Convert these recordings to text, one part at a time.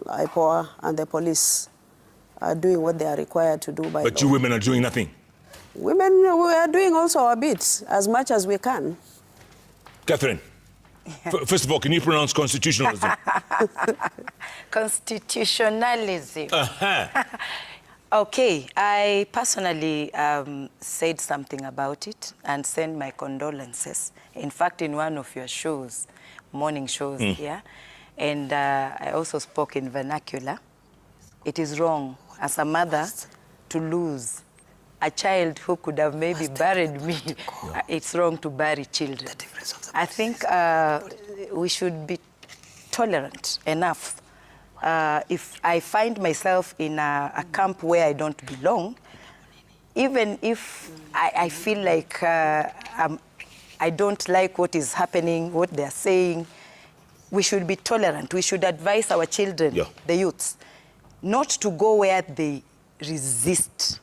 IPOA and the police are doing what they are required to do by But law. you women are doing nothing? Women, we are doing also our bit, as much as we can. Catherine, first of all, can you pronounce constitutionalism? Constitutionalism. Okay, I personally said something about it and sent my condolences. In fact, in one of your shows, morning shows here, and I also spoke in vernacular. It is wrong as a mother to lose a child who could have maybe buried me. It's wrong to bury children. I think we should be tolerant enough. If I find myself in a camp where I don't belong, even if I feel like I don't like what is happening, what they're saying, we should be tolerant. We should advise our children, the youths, not to go where they resist.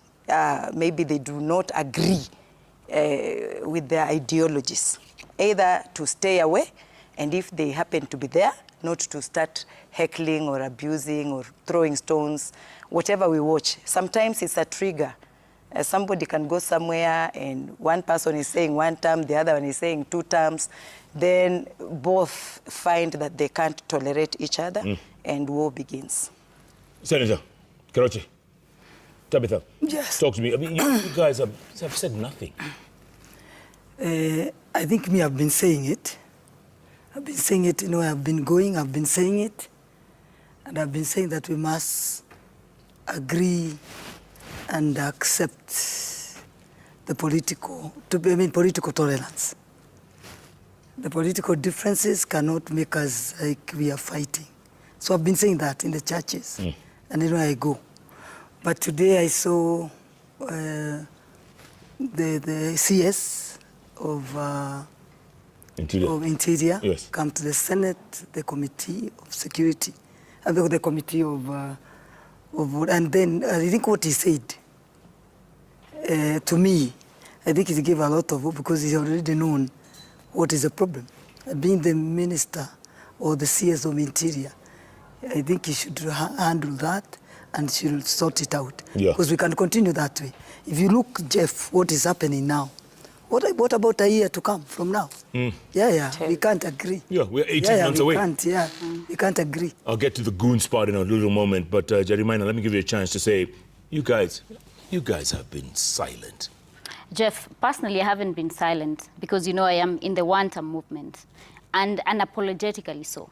Maybe they do not agree with their ideologies. Either to stay away, and if they happen to be there, not to start heckling or abusing or throwing stones, whatever we watch. Sometimes it's a trigger. Somebody can go somewhere and one person is saying one term, the other one is saying two terms. Then both find that they can't tolerate each other and war begins. Senator Keroche, Tabitha, yes. Talk to me. I mean, you guys have said nothing. I think I've been saying it. I've been saying it, I've been saying it. And I've been saying that we must agree and accept the political tolerance. The political differences cannot make us like we are fighting. So I've been saying that in the churches and anywhere I go. But today I saw the CS of Interior Yes. come to the Senate, the Committee of Security, the Committee of and then I think what he said to me, I think he gave a lot of hope because he's already known what is the problem. Being the minister or the CS of Interior, I think he should handle that and should sort it out. Because we can continue that way. If you look, Jeff, what is happening now, what about a year to come from now? We can't agree. We're 18 months away. We can't agree. I'll get to the goons part in a little moment, but Jeremiah, let me give you a chance to say, you guys have been silent. Jeff, personally, I haven't been silent because, I am in the one-term movement, and unapologetically so.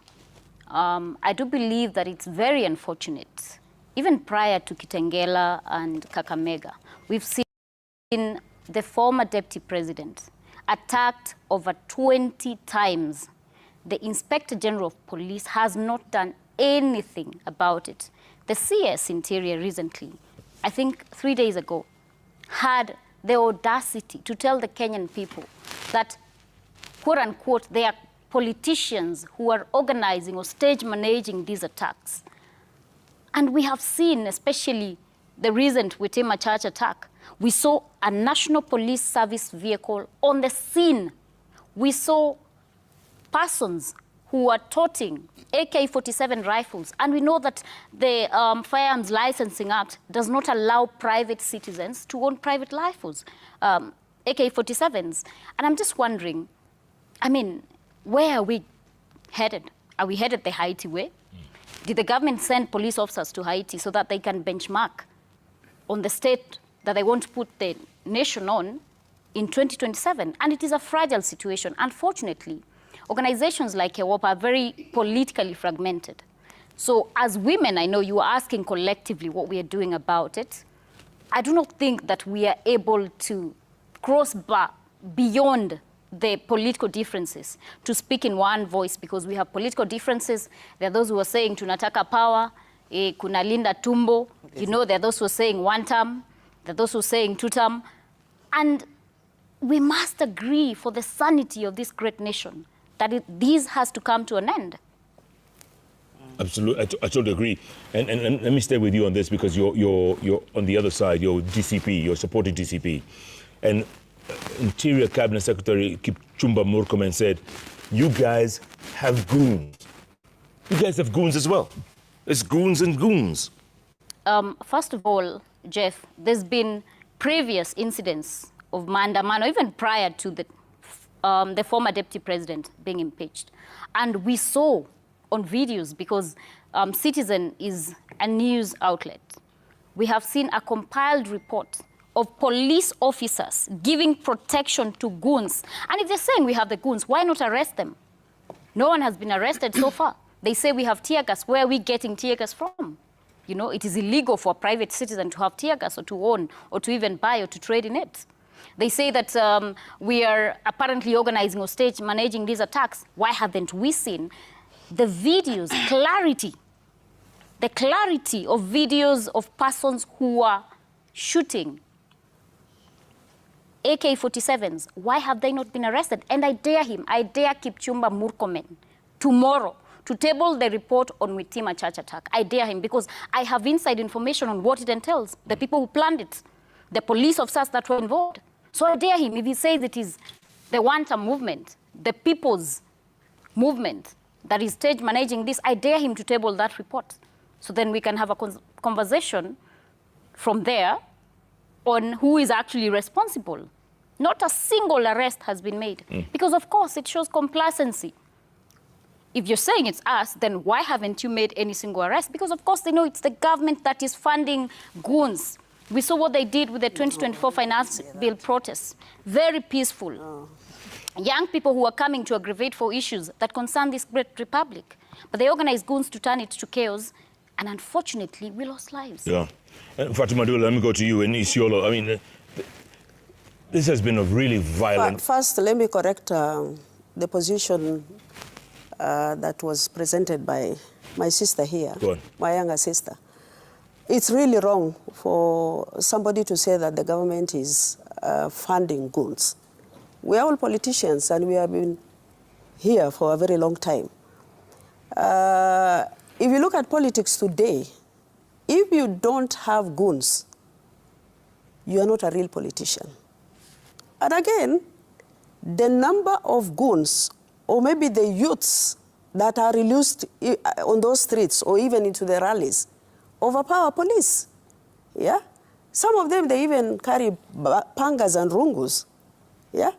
I do believe that it's very unfortunate. Even prior to Kitengela and Kakamega, we've seen the former deputy president attacked over 20 times. The Inspector General of Police has not done anything about it. The CS Interior recently, I think 3 days ago, had the audacity to tell the Kenyan people that, quote unquote, they are politicians who are organizing or stage managing these attacks. And we have seen, especially the recent Witima Church attack, we saw a National Police Service vehicle on the scene. We saw persons who are toting AK-47 rifles. And we know that the Firearms Licensing Act does not allow private citizens to own private rifles, AK-47s. And I'm just wondering, where are we headed? Are we headed the Haiti way? Did the government send police officers to Haiti so that they can benchmark on the state that they want to put the nation on in 2027? And it is a fragile situation. Unfortunately, organizations like EWOP are very politically fragmented. So as women, I know you are asking collectively what we are doing about it. I do not think that we are able to cross beyond the political differences to speak in one voice, because we have political differences. There are those who are saying tunataka power, kuna linda tumbo. There are those who are saying one term. There are those who are saying two term. And we must agree for the sanity of this great nation that this has to come to an end. Absolutely, I totally agree. And let me stay with you on this, because you're on the other side, you're DCP, you're supporting DCP. And Interior Cabinet Secretary Kipchumba Murkomen said, you guys have goons. You guys have goons as well. It's goons and goons. First of all, Jeff, there's been previous incidents of Mandamano, even prior to the former deputy president being impeached. And we saw on videos, because Citizen is a news outlet, we have seen a compiled report of police officers giving protection to goons. And if they're saying we have the goons, why not arrest them? No one has been arrested so far. They say we have tear gas. Where are we getting tear gas from? You know, it is illegal for a private citizen to have tear gas or to own or to even buy or to trade in it. They say that we are apparently organizing or stage managing these attacks. Why haven't we seen the videos, the clarity of videos of persons who are shooting AK-47s? Why have they not been arrested? And I dare Kipchumba Murkomen tomorrow to table the report on Witima church attack. I dare him, because I have inside information on what it entails, the people who planned it, the police officers that were involved. So I dare him, if he says it is the one-term movement, the people's movement that is stage managing this, I dare him to table that report. So then we can have a conversation from there on who is actually responsible. Not a single arrest has been made, because of course it shows complacency. If you're saying it's us, then why haven't you made any single arrest? Because of course they know it's the government that is funding goons. We saw what they did with the 2024 finance bill protests. Very peaceful. Young people who are coming to aggravate for issues that concern this great republic. But they organized goons to turn it to chaos, and unfortunately, we lost lives. Yeah. Fatima Dula, let me go to you in Isiolo. I mean, this has been a really violent... First, let me correct the position that was presented by my sister here, my younger sister. It's really wrong for somebody to say that the government is funding goons. We are all politicians, and we have been here for a very long time. If you look at politics today, if you don't have goons, you are not a real politician. And again, the number of goons, or maybe the youths that are released on those streets or even into the rallies, overpower police. Yeah? Some of them, they even carry pangas and rungus. Yeah?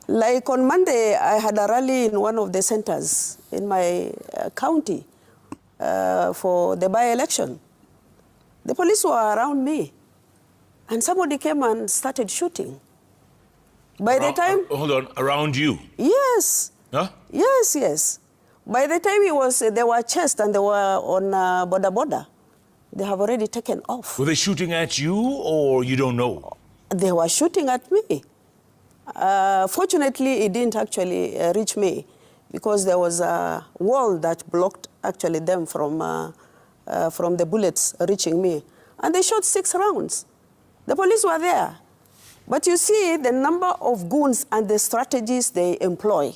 Like on Monday, I had a rally in one of the centers in my county for the by-election. The police were around me, and somebody came and started shooting. By the time... hold on, around you? Yes. Huh? Yes, yes. By the time they were chased and they were on border, they have already taken off. Were they shooting at you, or you don't know? They were shooting at me. Fortunately, it didn't actually reach me, because there was a wall that blocked actually them from the bullets reaching me. And they shot 6 rounds. The police were there. But you see the number of goons and the strategies they employ,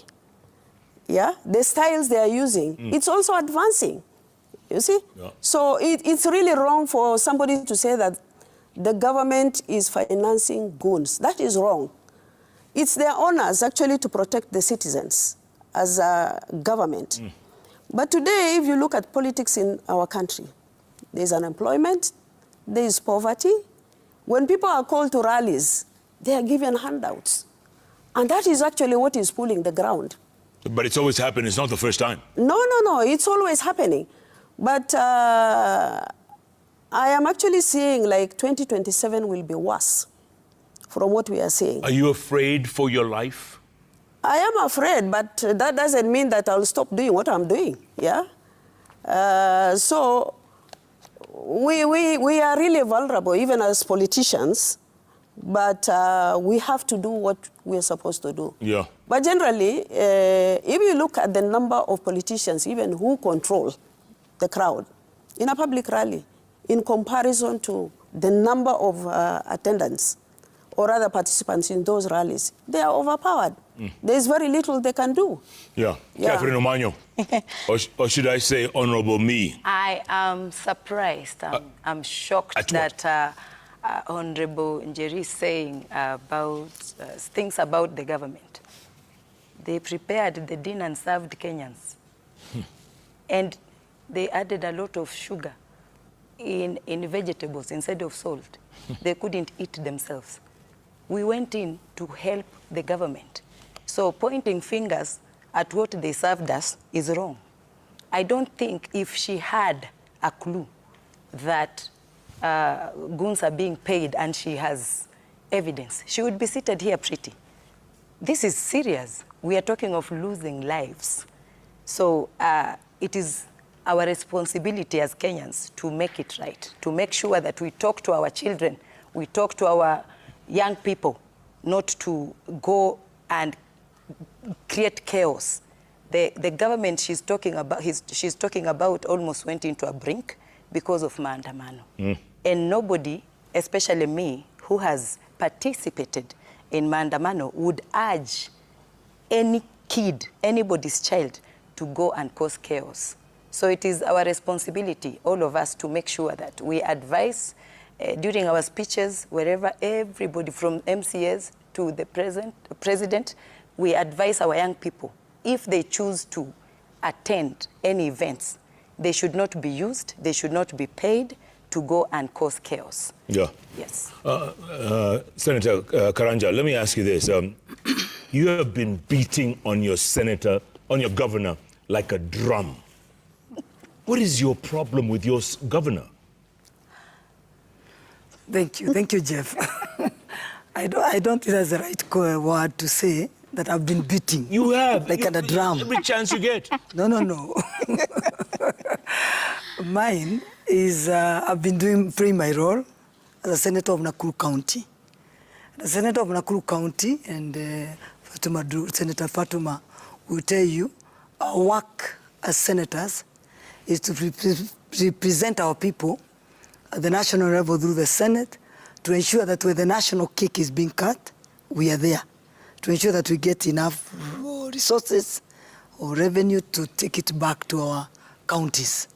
yeah, the styles they are using, it's also advancing, you see? Yeah. So it's really wrong for somebody to say that the government is financing goons. That is wrong. It's their honors actually to protect the citizens as a government. But today, if you look at politics in our country, there's unemployment, there is poverty. When people are called to rallies, they are given handouts. And that is actually what is pulling the ground. But it's always happened. It's not the first time. No. It's always happening. But I am actually seeing like 2027 will be worse from what we are seeing. Are you afraid for your life? I am afraid, but that doesn't mean that I'll stop doing what I'm doing, yeah? So we are really vulnerable, even as politicians, but we have to do what we're supposed to do. Yeah. But generally, if you look at the number of politicians, even who control the crowd in a public rally, in comparison to the number of attendants or other participants in those rallies, they are overpowered. There's very little they can do. Yeah. Catherine Omanyo, or should I say Honorable Me? I am surprised. I'm shocked that Honorable Njeri is saying about things about the government. They prepared the dinner and served Kenyans. And they added a lot of sugar in vegetables instead of salt. They couldn't eat themselves. We went in to help the government. So pointing fingers at what they served us is wrong. I don't think if she had a clue that goons are being paid and she has evidence, she would be seated here pretty. This is serious. We are talking of losing lives. So it is our responsibility as Kenyans to make it right, to make sure that we talk to our children, we talk to our young people, not to go and create chaos. The government she's talking about almost went into a brink because of maandamano. And nobody, especially me, who has participated in maandamano, would urge any kid, anybody's child, to go and cause chaos. So it is our responsibility, all of us, to make sure that we advise during our speeches, wherever, everybody from MCAs to the president, we advise our young people, if they choose to attend any events, they should not be used, they should not be paid to go and cause chaos. Yeah. Yes. Senator Karanja, let me ask you this. You have been beating on your senator, on your governor, like a drum. What is your problem with your governor? Thank you, Jeff. I don't think that's the right word to say that I've been beating. You have. Like a drum. Every chance you get. No. Mine is I've been playing my role as a senator of Nakuru County. The senator of Nakuru County and Senator Fatuma will tell you our work as senators is to represent our people at the national level through the Senate, to ensure that when the national cake is being cut, we are there. To ensure that we get enough resources or revenue to take it back to our counties.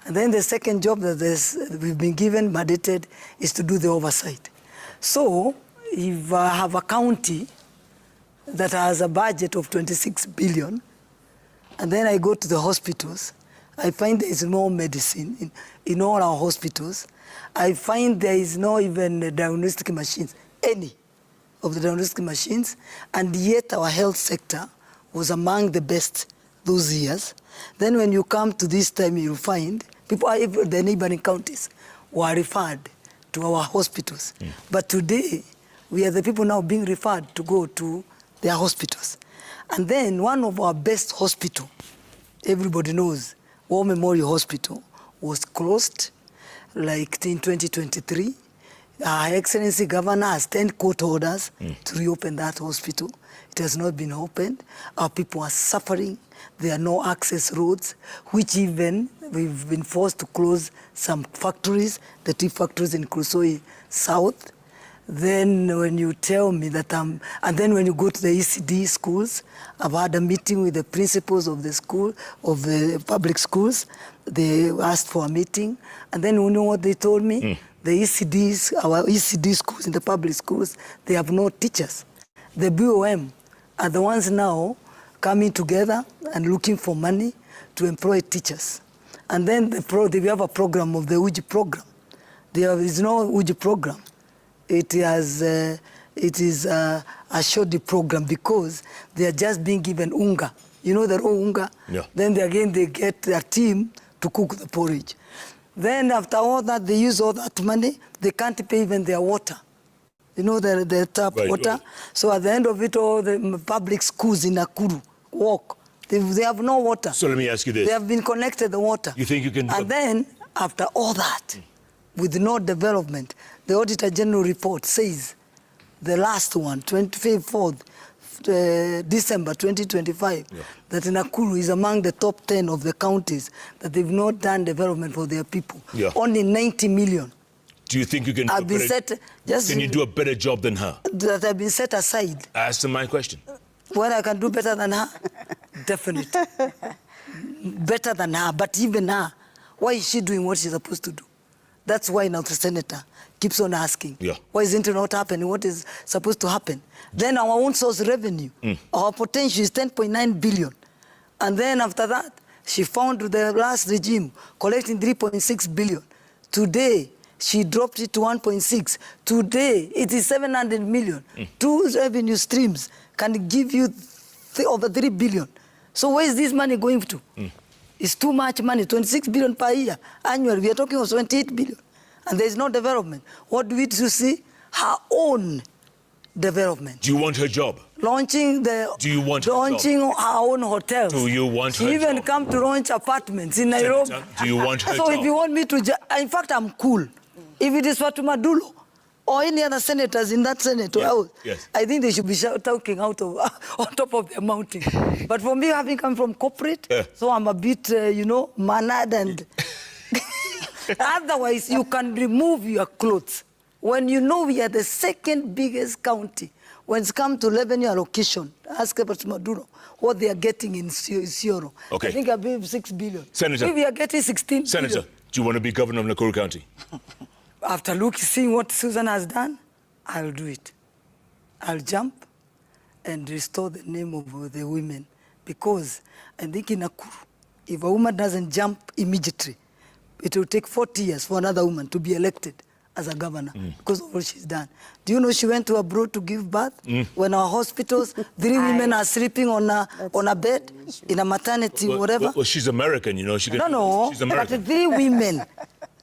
And then the second job that we've been given, mandated, is to do the oversight. So if I have a county that has a budget of 26 billion, and then I go to the hospitals, I find there is no medicine in all our hospitals. I find there is no even diagnostic machines, any of the diagnostic machines, and yet our health sector was among the best those years. Then when you come to this time, you find people, the neighboring counties, were referred to our hospitals. But today, we are the people now being referred to go to their hospitals. And then one of our best hospitals, everybody knows, War Memorial Hospital, was closed like in 2023. Our Excellency Governor has 10 court orders to reopen that hospital. It has not been opened. Our people are suffering. There are no access roads, which even we've been forced to close some factories, the tea factories in Kusoi South. Then when you tell me that and then when you go to the ECD schools, I've had a meeting with the principals of the school, of the public schools. They asked for a meeting. And then you know what they told me? The ECDs, our ECD schools in the public schools, they have no teachers. The BOM are the ones now coming together and looking for money to employ teachers. And then we have a program of the UJI program. There is no UJI program. It is a shoddy program because they are just being given unga. You know the raw unga? Yeah. Then they get their team to cook the porridge. Then after all that, they use all that money, they can't pay even their water. You know, the tap water. Right. So at the end of it, all the public schools in Nakuru walk. They have no water. So let me ask you this. They have been connected the water. You think you can... And then, after all that, with no development, the Auditor General report says, the last one, 24th December 2025, that Nakuru is among the top 10 of the counties that they've not done development for their people. Yeah. Only 90 million. Do you think you can can you do a better job than her? That have been set aside. Answer my question. What I can do better than her? Definitely. Better than her, but even her, why is she doing what she's supposed to do? That's why now the senator keeps on asking, why isn't it not happening? What is supposed to happen? Then our own source revenue, our potential is 10.9 billion. And then after that, She found the last regime collecting 3.6 billion. Today, she dropped it to 1.6. Today, it is 700 million. Two revenue streams can give you over 3 billion. So where is this money going to? It's too much money, 26 billion per year. Annually, we are talking of 28 billion. And there is no development. What do we do see? Her own development. Do you want her job? Launching the... Do you want her launching job? her own hotels. Do you want her She even job? come to launch apartments in Nairobi. Senator, do you want her So job? if you want me to... In fact, I'm cool. If it is Fatuma Dulo or any other senators in that Senate, Yes. I think they should be talking out of on top of their mountain. But for me, having come from corporate, so I'm a bit, mannered and... Otherwise, you can remove your clothes. When you know we are the second biggest county, when it's come to revenue allocation, ask about Maduro what they are getting in Isiolo. Okay. I think I believe 6 billion. Senator. We are getting 16 Senator, billion. do you want to be governor of Nakuru County? After seeing what Susan has done, I'll do it. I'll jump and restore the name of the women. Because I think in Nakuru, if a woman doesn't jump immediately, it will take 40 years for another woman to be elected as a governor because of what she's done. Do you know she went to abroad to give birth? When our hospitals, 3 women are sleeping on a bed in a maternity, whatever. Well, she's American, you know. She's She's American. but 3 women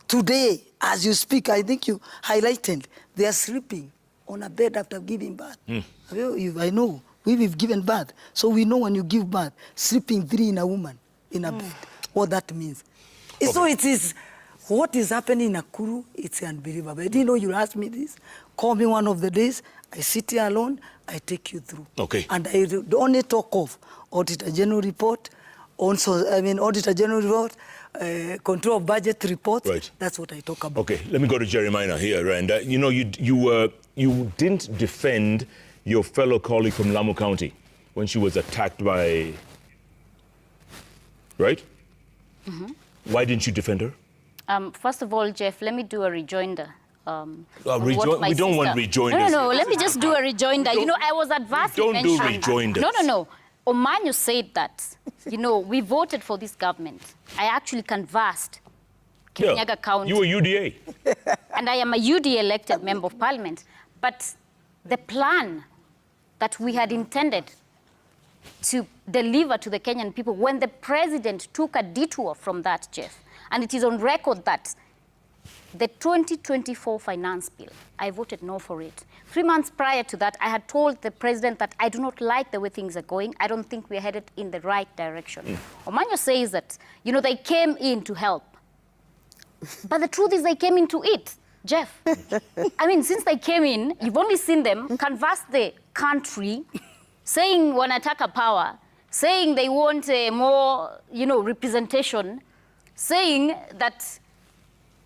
today, as you speak, I think you highlighted, they are sleeping on a bed after giving birth. I know, we've given birth. So we know when you give birth, sleeping 3 in a woman in a bed, what that means. Okay. So it is, what is happening in Nakuru, it's unbelievable. I didn't know you'll ask me this. Call me one of the days, I sit here alone, I take you through. Okay. And I only talk of Auditor General report, also, Auditor General report, control of budget report. Right. That's what I talk about. Okay, let me go to Jerry Minor here. And, you didn't defend your fellow colleague from Lamu County when she was attacked by... Right? Why didn't you defend her? First of all, Jeff, let me do a rejoinder. We don't want rejoinders. No, let me just do a rejoinder. I was adversely mentioned. Don't do rejoinders. No. Omanyo said that, we voted for this government. I actually canvassed Kirinyaga County. You were UDA. And I am a UDA elected member of parliament. But the plan that we had intended to deliver to the Kenyan people, when the president took a detour from that, Jeff, and it is on record that the 2024 finance bill, I voted no for it. 3 months prior to that, I had told the president that I do not like the way things are going. I don't think we're headed in the right direction. Omanyo says that, they came in to help. But the truth is they came in to eat, Jeff. Since they came in, you've only seen them canvass the country, saying wanataka power, saying they want more, representation, saying that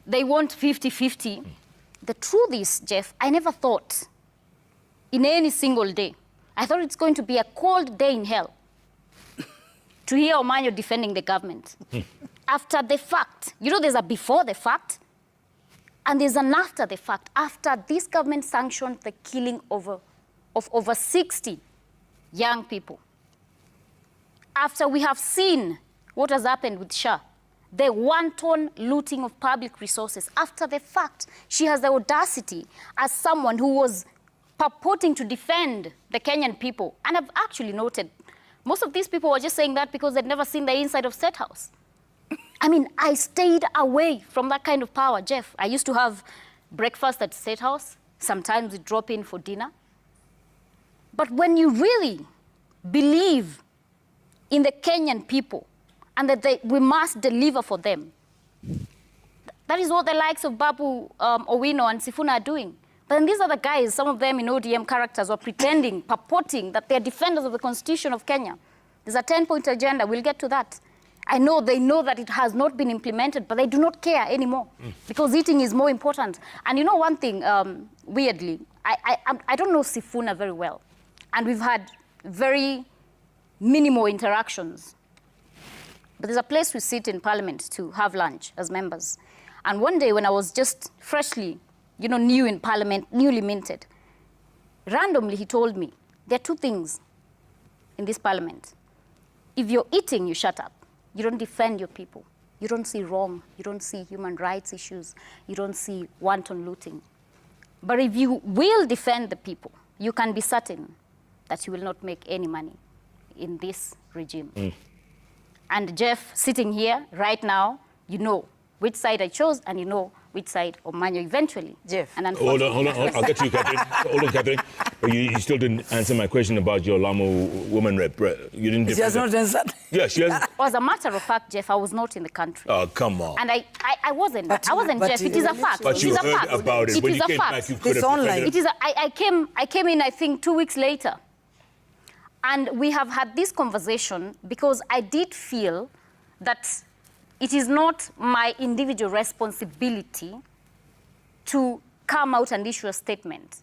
they want 50-50. The truth is, Jeff, I never thought in any single day, I thought it's going to be a cold day in hell to hear Omanyo defending the government. After the fact, there's a before the fact, and there's an after the fact. After this government sanctioned the killing of over 60 young people. After we have seen what has happened with Shah, the wanton looting of public resources. After the fact, she has the audacity as someone who was purporting to defend the Kenyan people. And I've actually noted, most of these people were just saying that because they'd never seen the inside of State House. I stayed away from that kind of power, Jeff. I used to have breakfast at State House. Sometimes we drop in for dinner. But when you really believe in the Kenyan people and that we must deliver for them, that is what the likes of Babu Owino and Sifuna are doing. But then these other guys, some of them in ODM characters, were pretending, purporting that they're defenders of the Constitution of Kenya. There's a 10-point agenda. We'll get to that. I know they know that it has not been implemented, but they do not care anymore because eating is more important. And one thing, weirdly, I don't know Sifuna very well. And we've had very minimal interactions. But there's a place we sit in Parliament to have lunch as members. And one day when I was just freshly, new in Parliament, newly minted, randomly he told me, there are 2 things in this Parliament. If you're eating, you shut up. you don't defend your people. You don't see wrong. You don't see human rights issues. You don't see wanton looting. But if you will defend the people, you can be certain that you will not make any money in this regime. And Jeff, sitting here right now, you know which side I chose, and you know which side Omanyo eventually. Jeff. And Hold on. I'll get to you, Catherine. Hold on, Catherine. You still didn't answer my question about your Lamu woman rep. You didn't. She has not answered. Yeah, she has. As a matter of fact, Jeff, I was not in the country. Oh, come on. And I wasn't. But I wasn't, but Jeff. It is a fact. But It you is a heard fact. about it. It When is you a came fact. back, you could It's have online. defended It is. I came in, I think, 2 weeks later. And we have had this conversation because I did feel that it is not my individual responsibility to come out and issue a statement.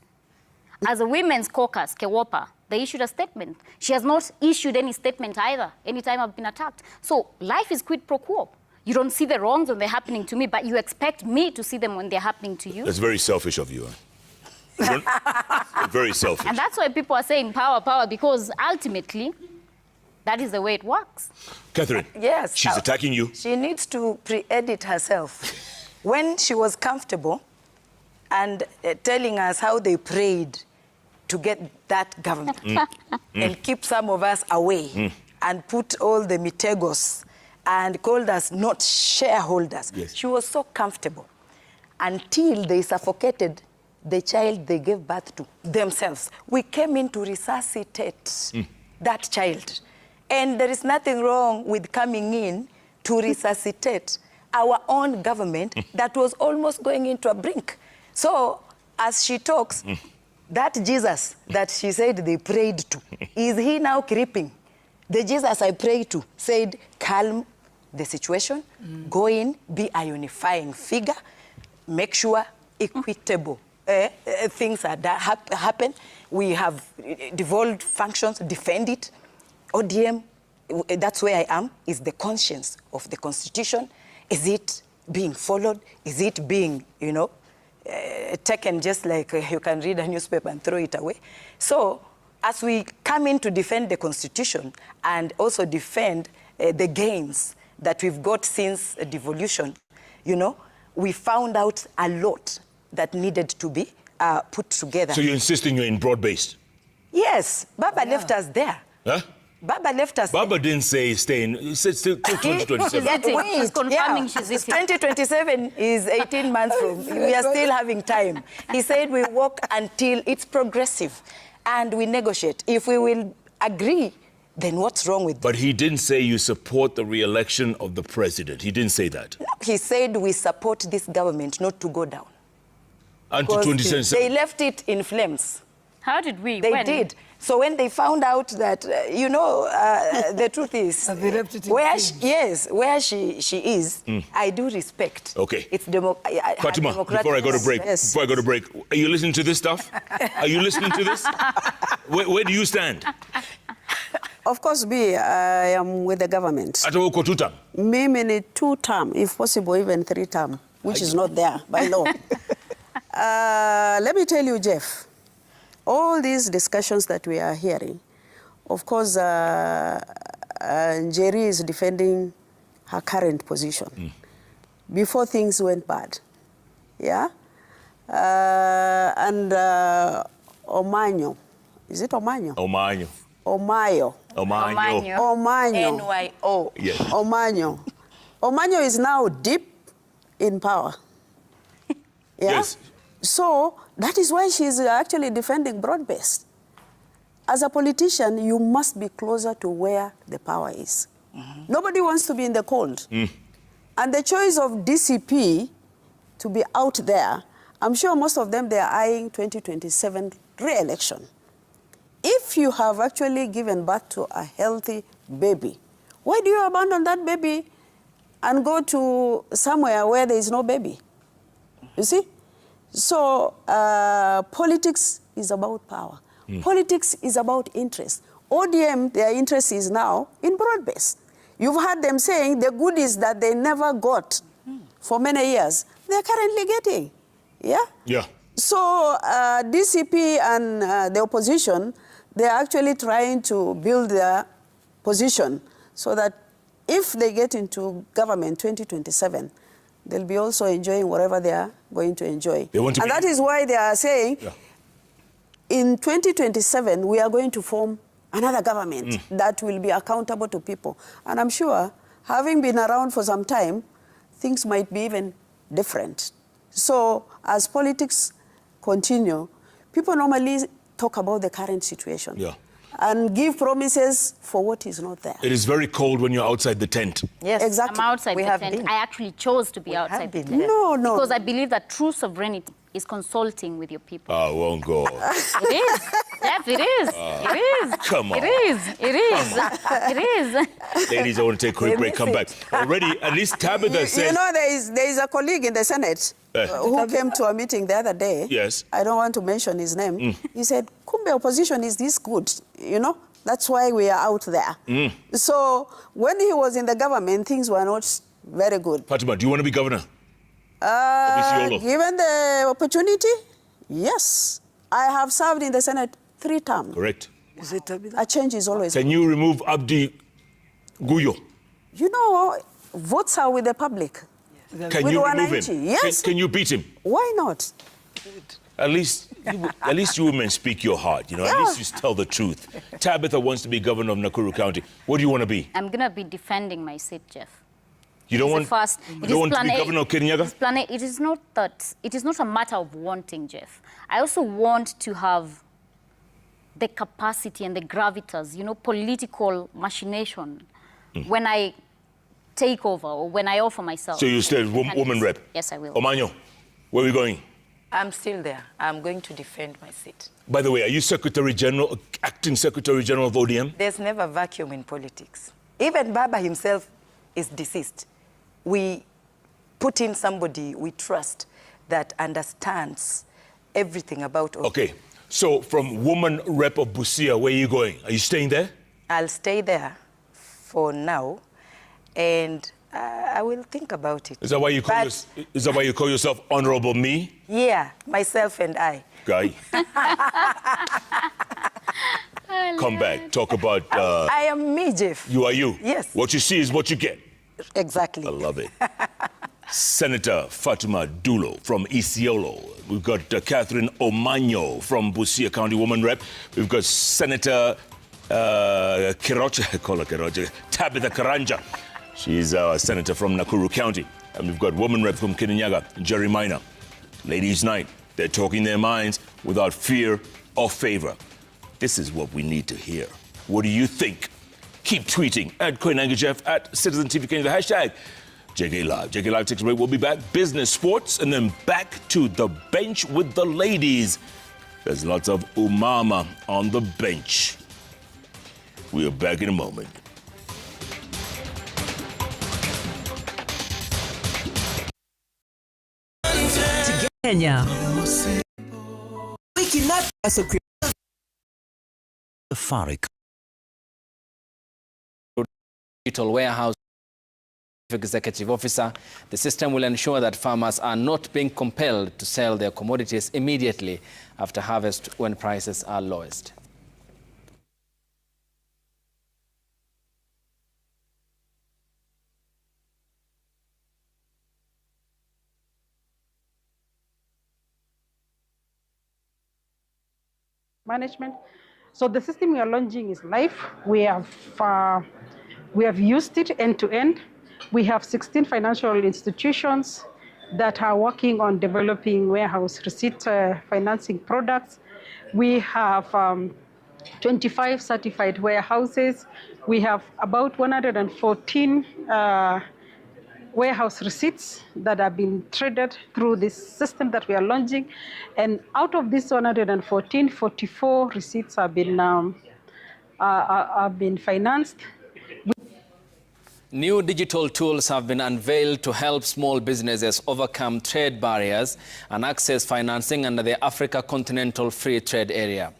As a women's caucus, Kewopa, they issued a statement. She has not issued any statement either, anytime I've been attacked. So life is quid pro quo. You don't see the wrongs when they're happening to me, but you expect me to see them when they're happening to you. That's very selfish of you. Very selfish. And that's why people are saying power, power, because ultimately, that is the way it works. Catherine, Yes. she's attacking you. She needs to pre-edit herself. When she was comfortable and telling us how they prayed to get that government and keep some of us away and put all the mitegos and called us not shareholders. Yes. She was so comfortable until they suffocated the child they gave birth to themselves. We came in to resuscitate that child. And there is nothing wrong with coming in to resuscitate our own government that was almost going into a brink. So, as she talks, that Jesus that she said they prayed to, is he now creeping? The Jesus I prayed to said, calm the situation, go in, be a unifying figure, make sure equitable things are happen. We have devolved functions, defend it. ODM, that's where I am, is the conscience of the Constitution. Is it being followed? Is it being, taken just like you can read a newspaper and throw it away? So, as we come in to defend the Constitution and also defend the gains that we've got since devolution, we found out a lot that needed to be put together. So you're insisting you're in broad-based? Yes, Baba left us there. Huh? Baba left us. Baba didn't say stay in. He said still till 2027. She's confirming she's eating. 2027 is 18 months from. We are still having time. He said we work until it's progressive and we negotiate. If we will agree, then what's wrong with that? But he didn't say you support the re-election of the president. He didn't say that. He said we support this government not to go down. Until Because 2027. they left it in flames. How did we? They when? did. So when they found out that, the truth is, They left it in where flames. where she is, I do respect. Okay. It's Fatima, before I go to break, Yes. are you listening to this stuff? Are you listening to this? Where do you stand? Of course, I am with the government. At Oko 2 term. Maybe 2 term, if possible, even 3 term, which is not there by law. Let me tell you, Jeff, all these discussions that we are hearing, of course, Njeri is defending her current position before things went bad. Yeah? And Omanyo, is it Omanyo? Omanyo. Omayo. Omanyo. Omanyo. NYO. Yes. Omanyo. Omanyo is now deep in power. Yeah? Yes. So that is why she is actually defending broad-based. As a politician, you must be closer to where the power is. Nobody wants to be in the cold. And the choice of DCP to be out there, I'm sure most of them, they are eyeing 2027 re-election. If you have actually given birth to a healthy baby, why do you abandon that baby and go to somewhere where there is no baby? You see? So politics is about power. Politics is about interest. ODM, their interest is now in broad-based. You've heard them saying the goodies that they never got for many years, they're currently getting. Yeah? Yeah. So DCP and the opposition, they're actually trying to build their position so that if they get into government 2027, they'll be also enjoying whatever they are going to enjoy. And that is why they are saying, in 2027, we are going to form another government that will be accountable to people. And I'm sure, having been around for some time, things might be even different. So as politics continue, people normally talk about the current situation and give promises for what is not there. It is very cold when you're outside the tent. Yes, exactly. I'm outside the tent. I actually chose to be outside the tent. No. Because I believe that true sovereignty is consulting with your people. I won't go. It is. Jeff, it is. It is. Come on. It is. It is. It is. Ladies, I want to take a quick break. Come back. Already, at least Tabitha says... You know, there is a colleague in the Senate who came to a meeting the other day. Yes. I don't want to mention his name. He said, Kumbe, opposition is this good, you know? That's why we are out there. So when he was in the government, things were not very good. Fatima, do you want to be governor? Given the opportunity, yes. I have served in the Senate 3 terms. Correct. A change is always Can you remove Abdi Guyo? You know, votes are with the public. Can you remove him? Yes. Can you beat him? Why not? At least you women speak your heart, you know. At least you tell the truth. Tabitha wants to be governor of Nakuru County. What do you want to be? I'm going to be defending my seat, Jeff. You don't want to be governor of Kirinyaga? It is not that. It is not a matter of wanting, Jeff. I also want to have the capacity and the gravitas, you know, political machination when I take over or when I offer myself. So you stay woman rep? Yes, I will. Omanyo, where are we going? I'm still there. I'm going to defend my seat. By the way, are you Secretary General, acting Secretary General of ODM? There's never a vacuum in politics. Even Baba himself is deceased. We put in somebody we trust that understands everything about ODM. Okay, so from woman rep of Busia, where are you going? Are you staying there? I'll stay there for now, and I will think about it. Is that why you call yourself Honorable Me? Yeah, myself and I. Guy. Come back, talk about... I am me, Jeff. You are you? Yes. What you see is what you get. Exactly. I love it. Senator Fatima Dulo from Isiolo. We've got Catherine Omanyo from Busia County Woman Rep. We've got Senator Kirocha, I call her Kirocha, Tabitha Karanja. She's a senator from Nakuru County. And we've got Woman Rep from Kirinyaga, Jerry Minor. Ladies' night. They're talking their minds without fear or favor. This is what we need to hear. What do you think? Keep tweeting at Koinange Jeff, at Citizen TV Kenya, the hashtag JK Live. JK Live takes a break. We'll be back. Business, sports, and then back to the bench with the ladies. There's lots of umama on the bench. We'll be back in a moment. Kenya. Safari digital warehouse executive officer. The system will ensure that farmers are not being compelled to sell their commodities immediately after harvest when prices are lowest. Management. So the system we are launching is live. We have used it end to end. We have 16 financial institutions that are working on developing warehouse receipt financing products. We have 25 certified warehouses. We have about 114 warehouse receipts that have been traded through this system that we are launching. And out of this 114, 44 receipts have been financed. New digital tools have been unveiled to help small businesses overcome trade barriers and access financing under the Africa Continental Free Trade Area.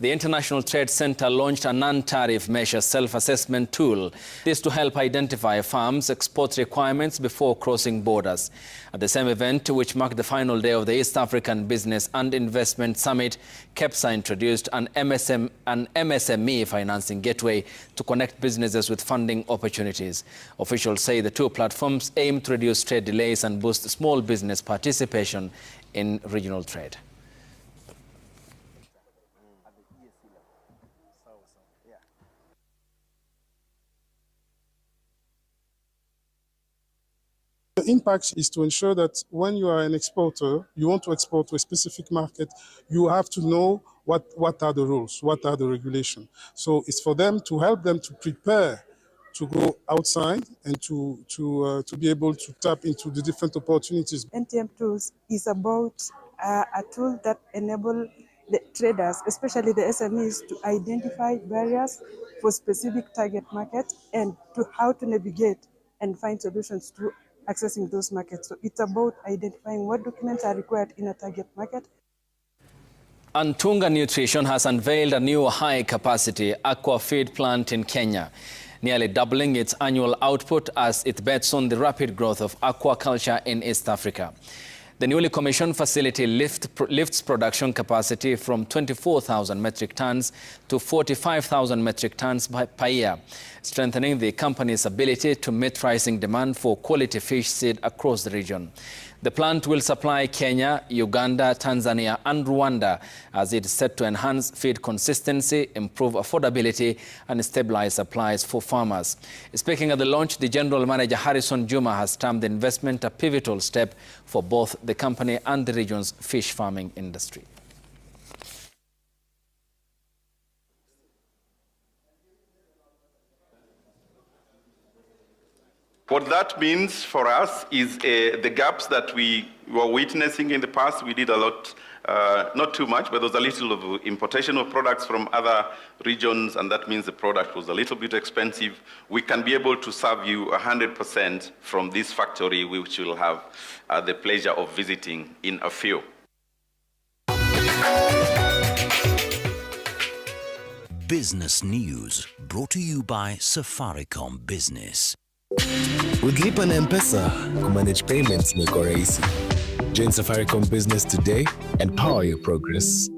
The International Trade Center launched a non-tariff measure self-assessment tool. This to help identify farms' export requirements before crossing borders. At the same event, which marked the final day of the East African Business and Investment Summit, KEPSA introduced an MSME financing gateway to connect businesses with funding opportunities. Officials say the two platforms aim to reduce trade delays and boost small business participation in regional trade. The impact is to ensure that when you are an exporter, you want to export to a specific market, you have to know what are the rules, what are the regulations. So it's for them to help them to prepare to go outside and to be able to tap into the different opportunities. NTM Tools is about a tool that enables the traders, especially the SMEs, to identify barriers for specific target markets and to how to navigate and find solutions to accessing those markets. So it's about identifying what documents are required in a target market. Antunga Nutrition has unveiled a new high-capacity aqua feed plant in Kenya, nearly doubling its annual output as it bets on the rapid growth of aquaculture in East Africa. The newly commissioned facility lifts production capacity from 24,000 metric tons to 45,000 metric tons per year, strengthening the company's ability to meet rising demand for quality fish seed across the region. The plant will supply Kenya, Uganda, Tanzania, and Rwanda as it is set to enhance feed consistency, improve affordability, and stabilize supplies for farmers. Speaking at the launch, the General Manager Harrison Juma has termed the investment a pivotal step for both the company and the region's fish farming industry. What that means for us is the gaps that we were witnessing in the past. We did a lot, not too much, but there was a little of importation of products from other regions, and that means the product was a little bit expensive. We can be able to serve you 100% from this factory, which you'll have the pleasure of visiting in a few. Business News, brought to you by Safaricom Business. With Lipa na M-Pesa, kumanage payments imekuwa rahisi. Join Safaricom Business today and power your progress.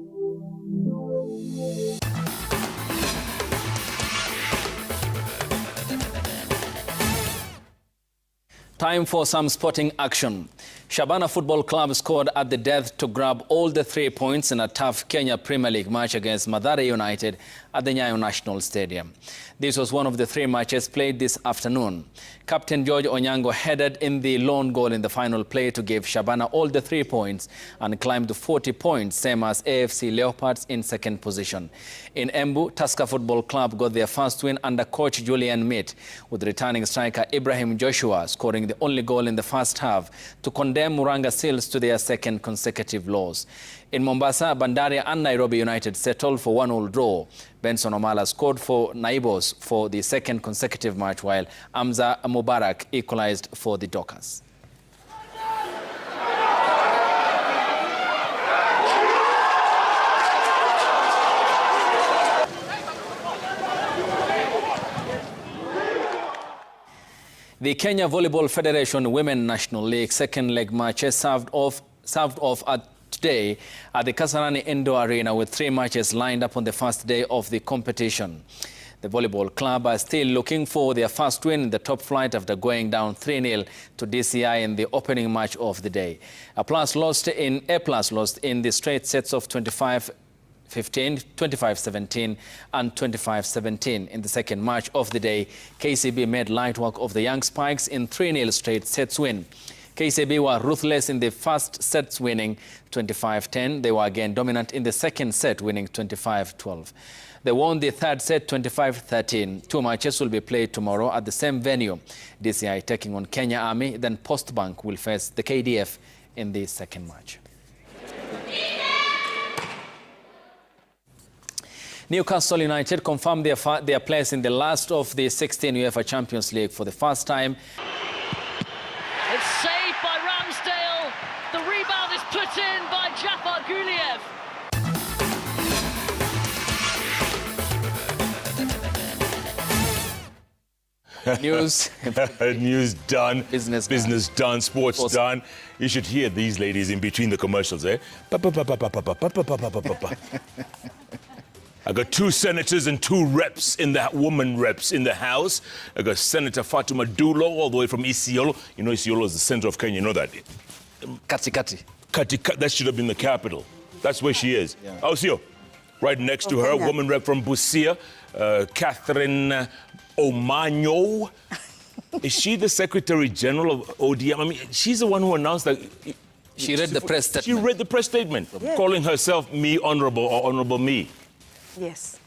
Time for some sporting action. Shabana Football Club scored at the death to grab all the 3 points in a tough Kenya Premier League match against Mathare United at the Nyayo National Stadium. This was one of the 3 matches played this afternoon. Captain George Onyango headed in the lone goal in the final play to give Shabana all the 3 points and climbed to 40 points, same as AFC Leopards in second position. In Embu, Tusker Football Club got their first win under coach Julian Mitt, with returning striker Ibrahim Joshua scoring the only goal in the first half to condemn Muranga Seals to their second consecutive loss. In Mombasa, Bandari and Nairobi United settled for 1-1 draw. Benson Omala scored for Naibos for the second consecutive match, while Amza Mubarak equalized for the Dockers. The Kenya Volleyball Federation Women National League second leg matches served off today at the Kasarani Indoor Arena, with 3 matches lined up on the first day of the competition. The volleyball club are still looking for their first win in the top flight after going down 3-0 to DCI in the opening match of the day. A plus lost in the straight sets of 25-15, 25-17 and 25-17. In the second match of the day, KCB made light work of the Young Spikes in 3-0 straight sets win. KCB were ruthless in the first sets, winning 25-10. They were again dominant in the second set, winning 25-12. They won the third set 25-13. 2 matches will be played tomorrow at the same venue. DCI taking on Kenya Army, then Postbank will face the KDF in the second match. Newcastle United confirmed their place in the last of the 16 UEFA Champions League for the first time. It's saved by Ramsdale. The rebound is put in by Jafar Guliev. News. News done. Business done. Sports done. You should hear these ladies in between the commercials, eh? I got 2 senators and 2 reps woman reps in the House. I got Senator Fatuma Dulo, all the way from Isiolo. You know Isiolo is the center of Kenya, you know that? Kati. That should have been the capital. That's where she is. Yeah. Ausio, right next to her, woman rep from Busia, Catherine Omanyo. Is she the Secretary General of ODM? I mean, she's the one who announced that... She read the press statement. She read the press statement, calling herself me honorable or honorable me. Yes.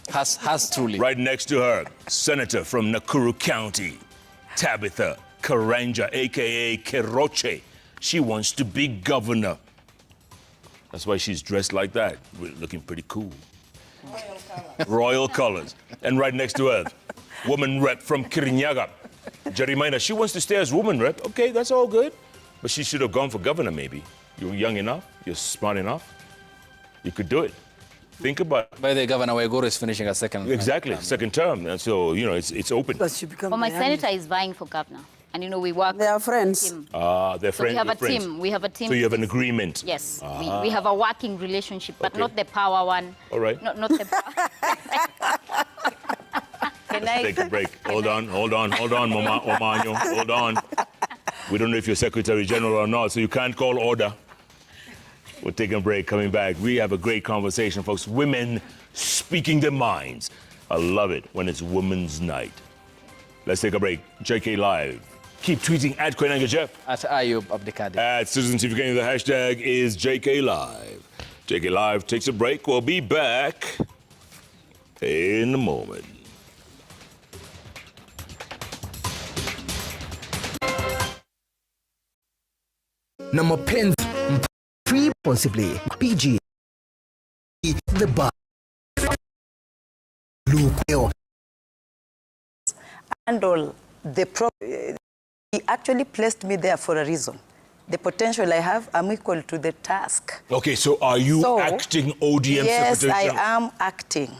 Has truly. Right next to her, Senator from Nakuru County, Tabitha Karanja, a.k.a. Keroche. She wants to be governor. That's why she's dressed like that, looking pretty cool. Royal colors. And right next to her, woman rep from Kirinyaga, Jeremiah. She wants to stay as woman rep. Okay, that's all good. But she should have gone for governor, maybe. You're young enough. You're smart enough. You could do it. Think about it. By the Governor Waiguru is finishing a second term. Exactly, second term. And so, you know, it's open. But she becomes my senator is vying for governor. And, you know, we work... They are friends. They're friends. So we have a team. We have a team. So you have an agreement? Yes. We have a working relationship, but not the power one. All right. Not the power. Let's take a break. Hold on, Mama Omanyo. Hold on. We don't know if you're Secretary General or not, so you can't call order. We're taking a break, coming back. We have a great conversation, folks. Women speaking their minds. I love it when it's Women's Night. Let's take a break. JK Live. Keep tweeting at Koinange Jeff. At Ayub Abdikadir. At Citizen TV Kenya, the hashtag is JK Live. JK Live takes a break. We'll be back in a moment. Na mapenzi responsibly. PG. The bar. Look. Handle the problem. He actually placed me there for a reason. The potential I have, I'm equal to the task. Okay, so are you acting ODM yes, Secretary General? Yes, I am acting.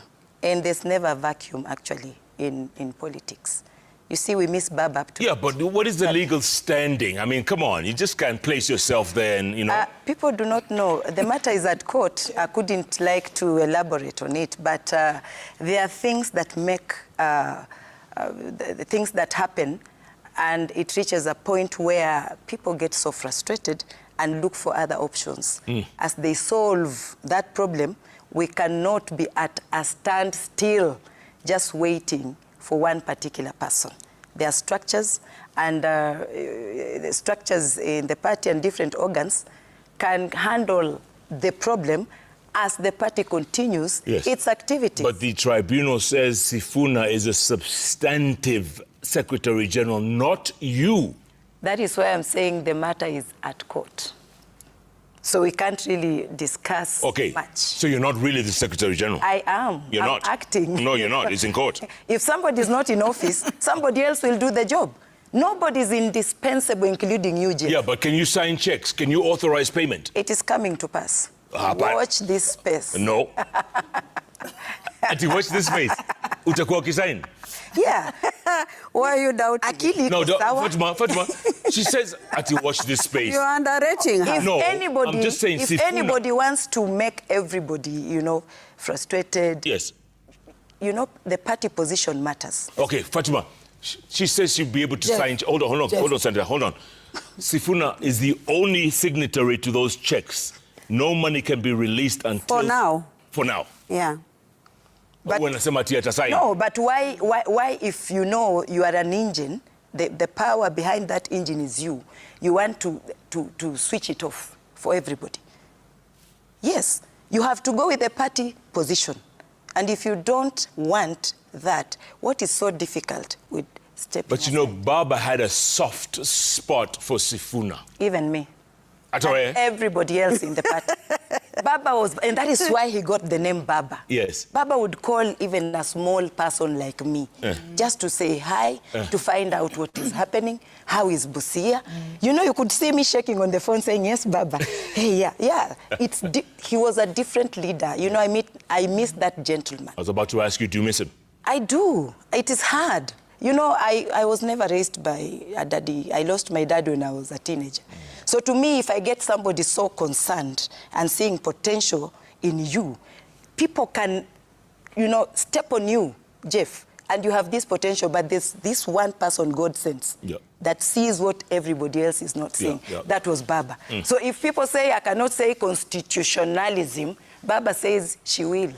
And there's never a vacuum, actually, in politics. You see, we miss Baba up to... Yeah, but what is the legal standing? I mean, come on, you just can't place yourself there and, you know... People do not know. The matter is at court. I couldn't like to elaborate on it, but there are things that make... the things that happen, and it reaches a point where people get so frustrated and look for other options. As they solve that problem, we cannot be at a standstill just waiting for one particular person. There are structures, and the structures in the party and different organs can handle the problem as the party continues its activities. But the tribunal says Sifuna is a substantive Secretary General, not you. That is why I'm saying the matter is at court. So we can't really discuss much. So you're not really the Secretary General? I am. You're not? Acting. No, you're not. It's in court. If somebody is not in office, somebody else will do the job. Nobody is indispensable, including you, Jim. Yeah, but can you sign checks? Can you authorize payment? It is coming to pass. Watch this space. No. Ati watch this space. Utakuwa kisign? Yeah. Why are you doubting? Akili no, Fatima, she says, Ati watch this space. You're underrating her. I'm just saying, if anybody wants to make everybody, you know, frustrated, yes, you know, the party position matters. Okay, Fatima, she says she'll be able to sign. Hold on, Senator, hold on. Sifuna is the only signatory to those checks. No money can be released until... For now. For now. Yeah. But no, but why if you know you are an engine, the power behind that engine is you. You want to switch it off for everybody. Yes, you have to go with the party position. And if you don't want that, what is so difficult with stepping But you know, Baba had a soft spot for Sifuna. Even me. And everybody else in the party. Baba was, and that is why he got the name Baba. Yes. Baba would call even a small person like me, just to say hi, to find out what is happening, how is Busia. You know, you could see me shaking on the phone saying, yes, Baba. Hey, yeah. He was a different leader. You know, I miss that gentleman. I was about to ask you, do you miss him? I do. It is hard. You know, I was never raised by a daddy. I lost my dad when I was a teenager. So to me, if I get somebody so concerned and seeing potential in you, people can, you know, step on you, Jeff, and you have this potential, but there's this one person God sends that sees what everybody else is not seeing. That was Baba. So if people say, I cannot say constitutionalism, Baba says she will.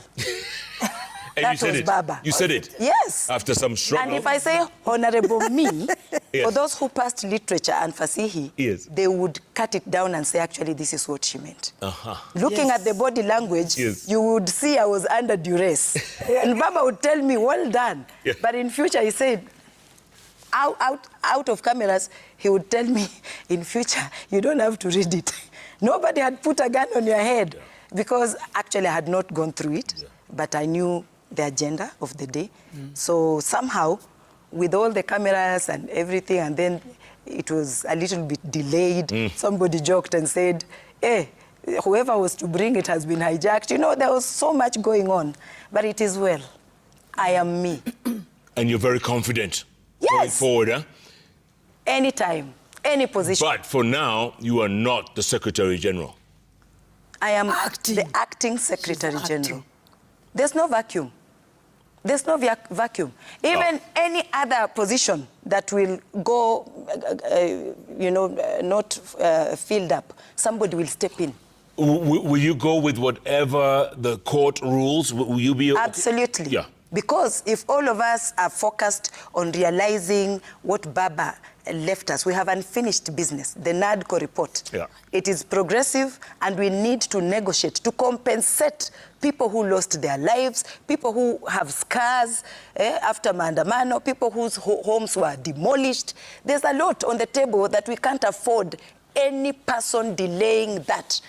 That was Baba. You said it? Yes. After some struggle? And if I say Honorable me, for those who passed literature and Fasihi, they would cut it down and say, actually, this is what she meant. Looking at the body language, you would see I was under duress. And Baba would tell me, well done. But in future, he said, out of cameras, he would tell me, in future, you don't have to read it. Nobody had put a gun on your head because actually I had not gone through it, but I knew the agenda of the day. So somehow, with all the cameras and everything, and then it was a little bit delayed. Somebody joked and said, hey, whoever was to bring it has been hijacked. You know, there was so much going on, but it is well. I am me. And you're very confident going forward, huh? Anytime, any position. But for now, you are not the Secretary General. I am the acting Secretary General. There's no vacuum. There's no vacuum. Even any other position that will go, you know, not filled up, somebody will step in. Will you go with whatever the court rules? Will you be... Absolutely. Yeah. Because if all of us are focused on realizing what Baba left us, we have unfinished business, the NADCO report. It is progressive, and we need to negotiate to compensate people who lost their lives, people who have scars after Maandamano, people whose homes were demolished. There's a lot on the table that we can't afford any person delaying that.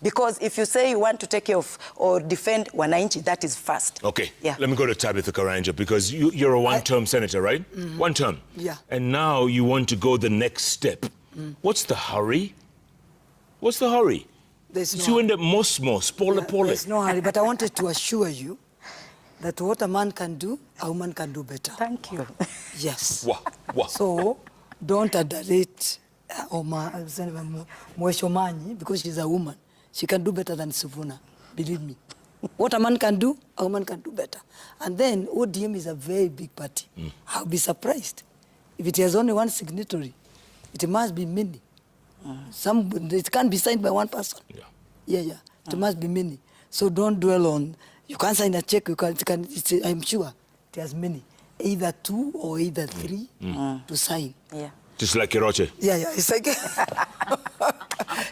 Because if you say you want to take care of or defend Wananchi, that is fast. Okay, let me go to Tabitha Karanja, because you're a one-term senator, right? One term. Yeah. And now you want to go the next step. What's the hurry? What's the hurry? There's no hurry. There's no hurry, but I wanted to assure you that what a man can do, a woman can do better. Thank you. Yes. Wow. So don't underrate Mweshomanyi because she's a woman. She can do better than Sifuna, believe me. What a man can do, a woman can do better. And then ODM is a very big party. I'll be surprised if it has only one signatory. It must be many. It can't be signed by one person. It must be many. So don't dwell on, you can't sign a check, I'm sure it has many. Either 2 or either 3 to sign. Just like Kiroche. It's like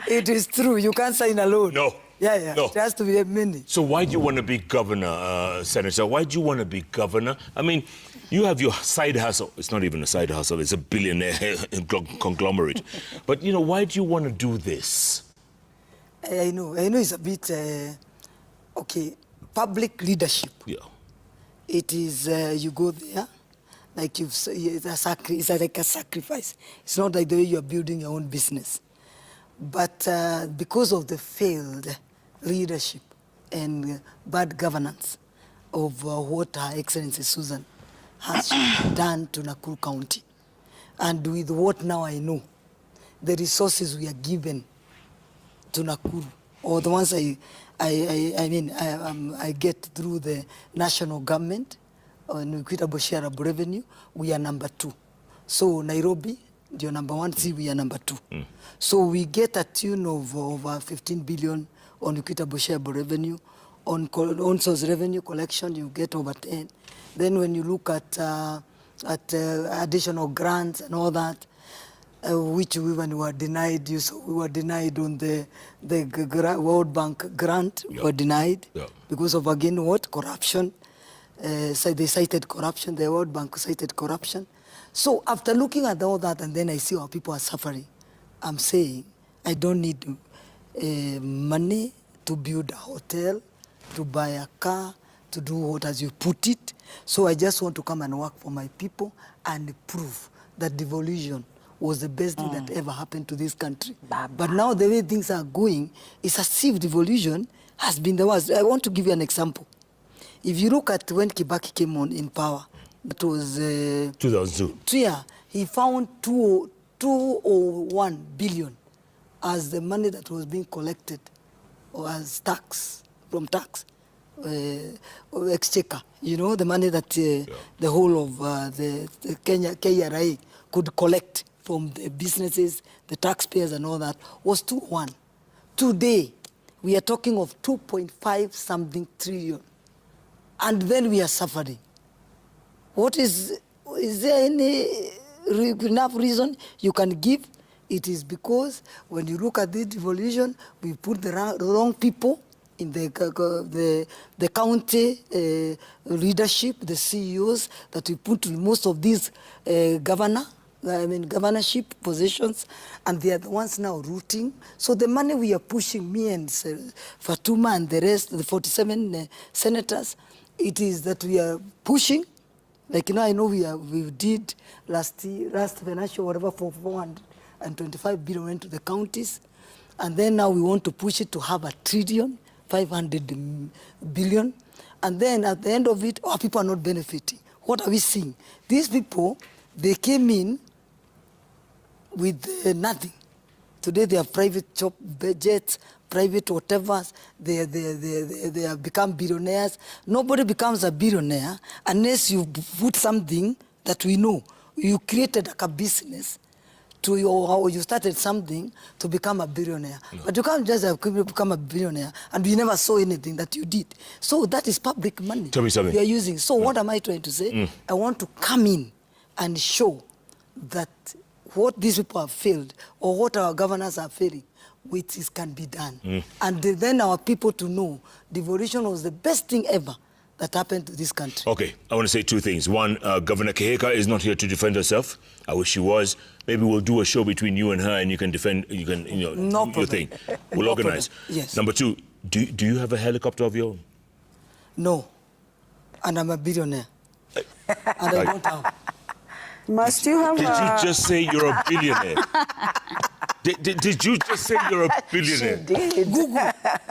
it is true. You can't sign alone. No. No. It has to be a many. So why do you want to be governor, Senator? Why do you want to be governor? I mean, you have your side hustle. It's not even a side hustle. It's a billionaire conglomerate. But, you know, why do you want to do this? I know it's a bit, public leadership. It is, you go there, like it's like a sacrifice. It's not like the way you're building your own business. But because of the failed leadership and bad governance of what Her Excellency Susan has done to Nakuru County, and with what now I know, the resources we are given to Nakuru, or the ones I get through the national government on equitable share of revenue, we are number 2. So Nairobi, you're number 1, we are number 2. So we get a tune of over 15 billion on equitable share of revenue. On source revenue collection, you get over 10. Then when you look at additional grants and all that, which we were denied, we were denied on the World Bank grant, we were denied because of, again, what? Corruption. So they cited corruption, the World Bank cited corruption. So after looking at all that, and then I see how people are suffering, I'm saying I don't need money to build a hotel, to buy a car, to do what as you put it. So I just want to come and work for my people and prove that devolution was the best thing that ever happened to this country. But now the way things are going, it's as if devolution has been the worst. I want to give you an example. If you look at when Kibaki came on in power, That was 2002. Yeah, he found 201 billion as the money that was being collected or as tax, from tax, or exchequer. You know, the money that the whole of the KRA could collect from the businesses, the taxpayers and all that was 2.1. Today, we are talking of 2.5 something trillion. And then we are suffering. Is there any enough reason you can give? It is because when you look at this devolution, we put the wrong people in the county leadership, the CEOs, that we put in most of these governorship positions, and they are the ones now rooting. So the money we are pushing, me and Fatuma and the rest, the 47 senators, it is that we are pushing. Like, you know, I know we did last financial whatever for 425 billion went to the counties, and then now we want to push it to have $1 trillion, 500 billion, and then at the end of it, our people are not benefiting. What are we seeing? These people, they came in with nothing. Today they have private job budgets, private whatever. They have become billionaires. Nobody becomes a billionaire unless you put something that we know. You created like a business or you started something to become a billionaire. No. But you can't just become a billionaire and we never saw anything that you did. So that is public money. Tell me something. We are using. So what am I trying to say? I want to come in and show that what these people have failed or what our governors are failing, which can be done. And then our people to know devolution was the best thing ever that happened to this country. Okay, I want to say two things. One, Governor Keheka is not here to defend herself. I wish she was. Maybe we'll do a show between you and her and you can defend, do your thing. We'll organize. Yes. Number two, do you have a helicopter of your own? No. And I'm a billionaire. And I don't have. Must you have Did you just say you're a billionaire? Did you just say you're a billionaire? She did.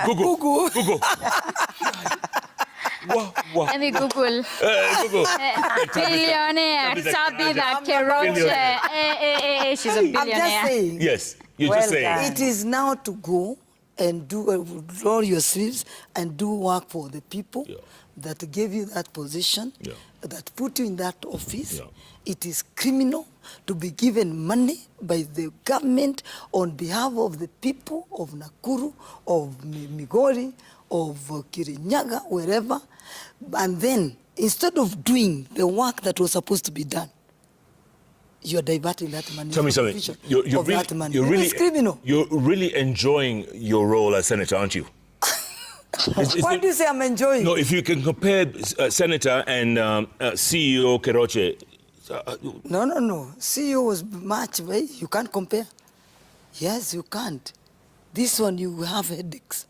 Google. What? Let me Google. Google. Billionaire. Sabina Keroche. She's a billionaire. I'm just saying. Yes, you're just saying. It is now to go and roll your sleeves and do work for the people that gave you that position, that put you in that office. It is criminal to be given money by the government on behalf of the people of Nakuru, of Migori, of Kirinyaga, wherever. And then, instead of doing the work that was supposed to be done, you're diverting that money. Tell me something. It's criminal. You're really enjoying your role as senator, aren't you? Why do you say I'm enjoying? No, if you can compare senator and CEO Keroche. No. CEO was much, right? You can't compare. Yes, you can't. This one, you have headaches.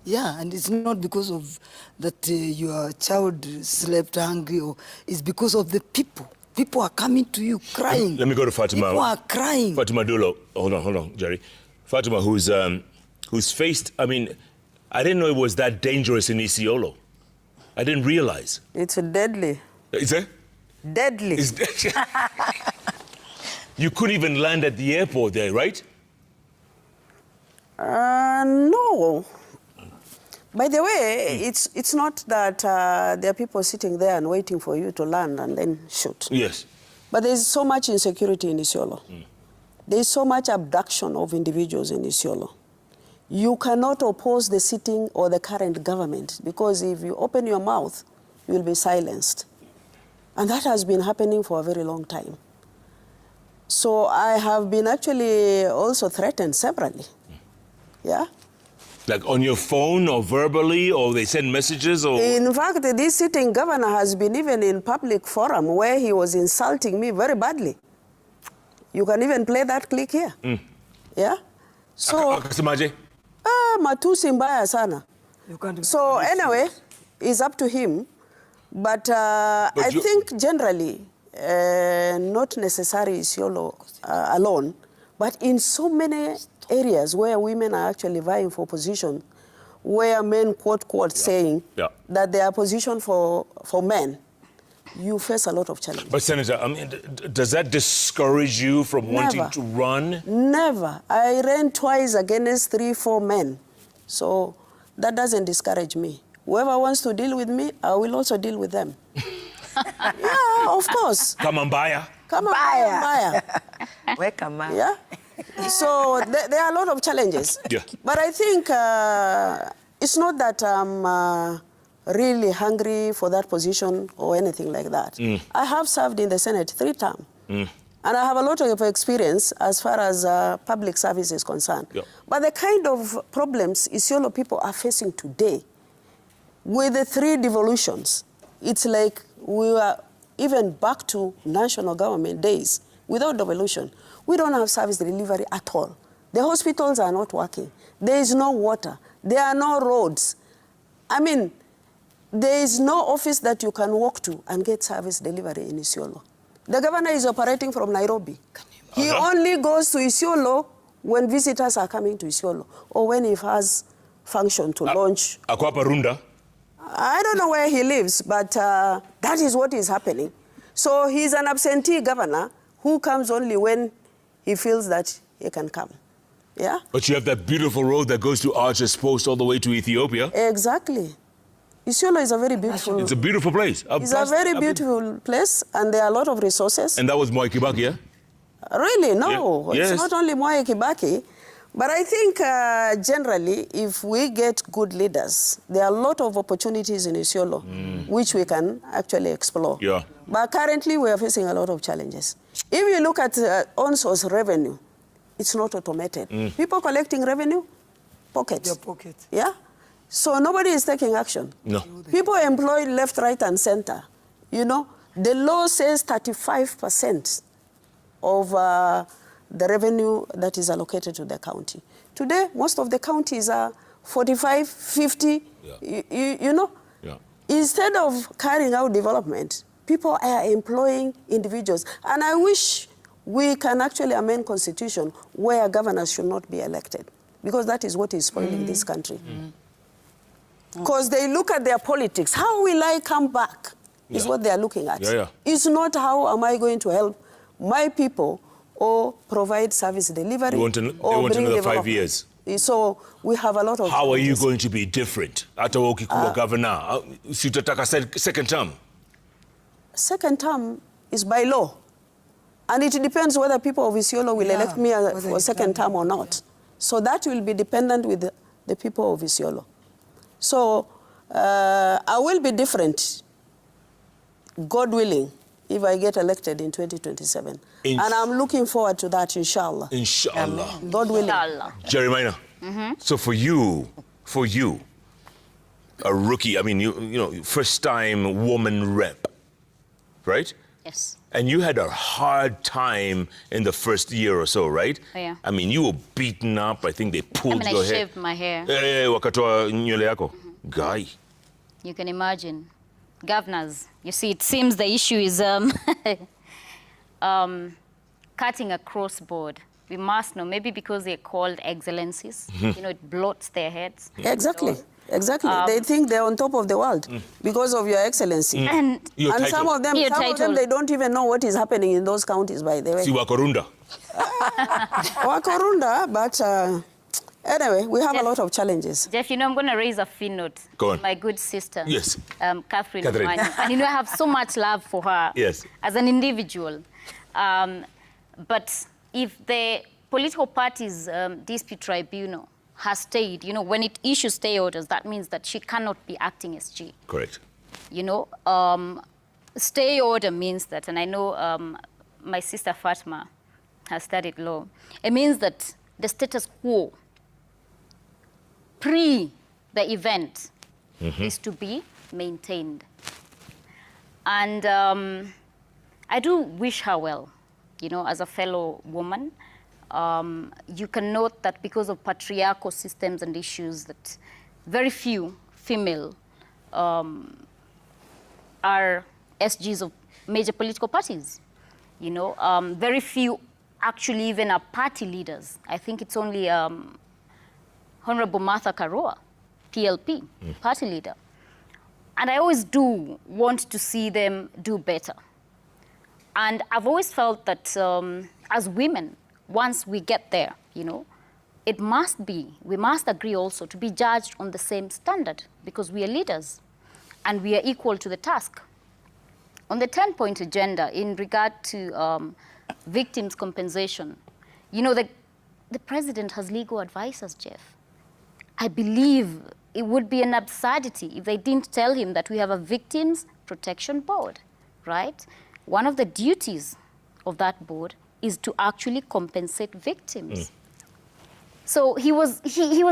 Yeah, and it's not because of that your child slept hungry, or it's because of the people. People are coming to you crying. Let me go to Fatima. People are crying. Fatima Dulo. Hold on, Jerry. Fatima, who's faced, I didn't know it was that dangerous in Isiolo. I didn't realize. It's deadly. Is it? Deadly. You couldn't even land at the airport there, right? No. By the way, it's not that there are people sitting there and waiting for you to land and then shoot. Yes. But there's so much insecurity in Isiolo. There's so much abduction of individuals in Isiolo. You cannot oppose the sitting or the current government because if you open your mouth, you will be silenced. And that has been happening for a very long time. So I have been actually also threatened severally. Yeah? Like on your phone or verbally, or they send messages? Or in fact, this sitting governor has been even in public forum where he was insulting me very badly. You can even play that clip here. Yeah? So, matusi mbaya sana. So anyway, it's up to him. But I think generally, not necessarily Isiolo alone, but in so many areas where women are actually vying for position, where men quote saying that they are positioned for men, you face a lot of challenges. But Senator, I mean, does that discourage you from wanting to run? Never. I ran twice against 3-4 men. So that doesn't discourage me. Whoever wants to deal with me, I will also deal with them. Yeah, of course. Come on, buyer. Come on, buyer. Welcome, man. Yeah. So there are a lot of challenges. Yeah. But I think it's not that I'm really hungry for that position or anything like that. I have served in the Senate 3 times. And I have a lot of experience as far as public service is concerned. Yeah. But the kind of problems Isiolo people are facing today, with the 3 devolutions, it's like we are even back to national government days without devolution. We don't have service delivery at all. The hospitals are not working. There is no water. There are no roads. I mean, there is no office that you can walk to and get service delivery in Isiolo. The governor is operating from Nairobi. He only goes to Isiolo when visitors are coming to Isiolo or when he has function to launch. Akwapa Runda? I don't know where he lives, but that is what is happening. So he's an absentee governor who comes only when he feels that he can come. Yeah? But you have that beautiful road that goes to Archer's Post all the way to Ethiopia. Exactly. Isiolo is a very beautiful... It's a beautiful place. It's a very beautiful place, and there are a lot of resources. And that was Mwai Kibaki, yeah? Really, no. Yeah. It's Yes. not only Mwai Kibaki. But I think generally, if we get good leaders, there are a lot of opportunities in Isiolo which we can actually explore. Yeah. But currently, we are facing a lot of challenges. If you look at on-source revenue, it's not automated. People collecting revenue, pockets. Your pocket. Yeah? So nobody is taking action. No. People employed left, right, and center. You know, the law says 35% of the revenue that is allocated to the county. Today, most of the counties are 45, 50, you know. Yeah. Instead of carrying out development, people are employing individuals. And I wish we can actually amend constitution where governors should not be elected, because that is what is spoiling this country. Because they look at their politics. How will I come back is what they are looking at. It's not how am I going to help my people or provide service delivery. They want another 5 years. So we have a lot of How are you going to be different? Hata ukikuwa governor, si utataka second term? Second term is by law. And it depends whether people of Isiolo will elect me for a second term or not. So that will be dependent with the people of Isiolo. So I will be different, God willing, if I get elected in 2027. And I'm looking forward to that, inshallah. Inshallah. God willing. Jeremiah, so for you, a rookie, I mean, you know, first time woman rep, right? Yes. And you had a hard time in the first year or so, right? Oh, yeah. I mean, you were beaten up. I think they pulled your I hair. shaved my hair. Wakatoa nywele yako. Guy. You can imagine. Governors, you see, it seems the issue is cutting across board. We must know, maybe because they're called excellencies, you know, it bloats their heads. Exactly. Exactly. They think they're on top of the world because of your excellency. And some of them, they don't even know what is happening in those counties, by the way. Si Wakorunda. Wakorunda, but anyway, we have a lot of challenges. Jeff, you know, I'm going to raise a fin note. Go on. My good sister. Yes. Catherine. And you know, I have so much love for her. Yes. As an individual. But if the political parties dispute tribunal has stayed, you know, when it issues stay orders, that means that she cannot be acting as G. Correct. You know, stay order means that, and I know my sister Fatma has studied law, it means that the status quo pre the event is to be maintained. And I do wish her well, you know, as a fellow woman. You can note that because of patriarchal systems and issues that very few female are SGs of major political parties. You know, very few actually even are party leaders. I think it's only Honorable Martha Karua, PLP, party leader. And I always do want to see them do better. And I've always felt that as women, once we get there, you know, it must be, we must agree also to be judged on the same standard because we are leaders and we are equal to the task. On the 10-point agenda in regard to victims' compensation, you know, the president has legal advisors, Jeff. I believe it would be an absurdity if they didn't tell him that we have a victims protection board, right? One of the duties of that board is to actually compensate victims. So he was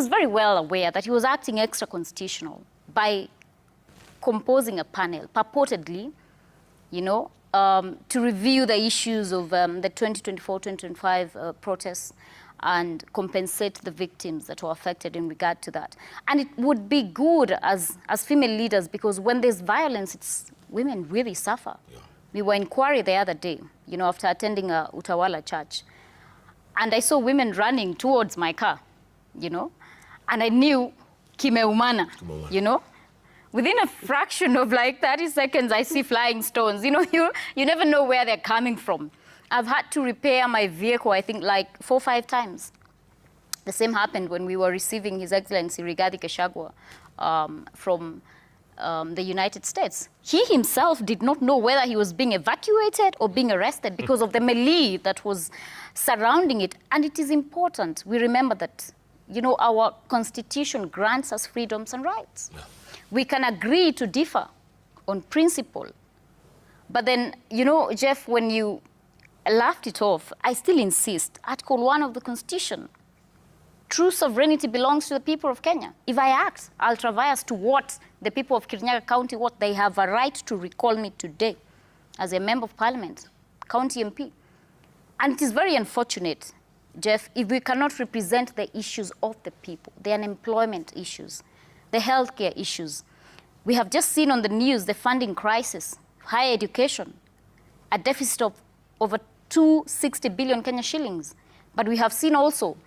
very well aware that he was acting extra-constitutional by composing a panel, purportedly, you know, to review the issues of the 2024-2025 protests and compensate the victims that were affected in regard to that. And it would be good as female leaders because when there's violence, women really suffer. Yeah. We were in Kwari the other day, you know, after attending a Utawala church. And I saw women running towards my car, you know, and I knew kimeumana, you know. Within a fraction of like 30 seconds, I see flying stones. You know, you never know where they're coming from. I've had to repair my vehicle, I think, like 4 or 5 times. The same happened when we were receiving His Excellency Rigathi Gachagua from the United States. He himself did not know whether he was being evacuated or being arrested because of the melee that was surrounding it. And it is important we remember that, you know, our Constitution grants us freedoms and rights. Yeah. We can agree to differ on principle. But then, you know, Jeff, when you laughed it off, I still insist, Article 1 of the Constitution, true sovereignty belongs to the people of Kenya. If I act ultra-vires to what the people of Kirinyaga County, what they have a right to recall me today as a member of parliament, county MP. And it is very unfortunate, Jeff, if we cannot represent the issues of the people, the unemployment issues, the healthcare issues. We have just seen on the news the funding crisis, higher education, a deficit of over 260 billion Kenya shillings. But we have seen also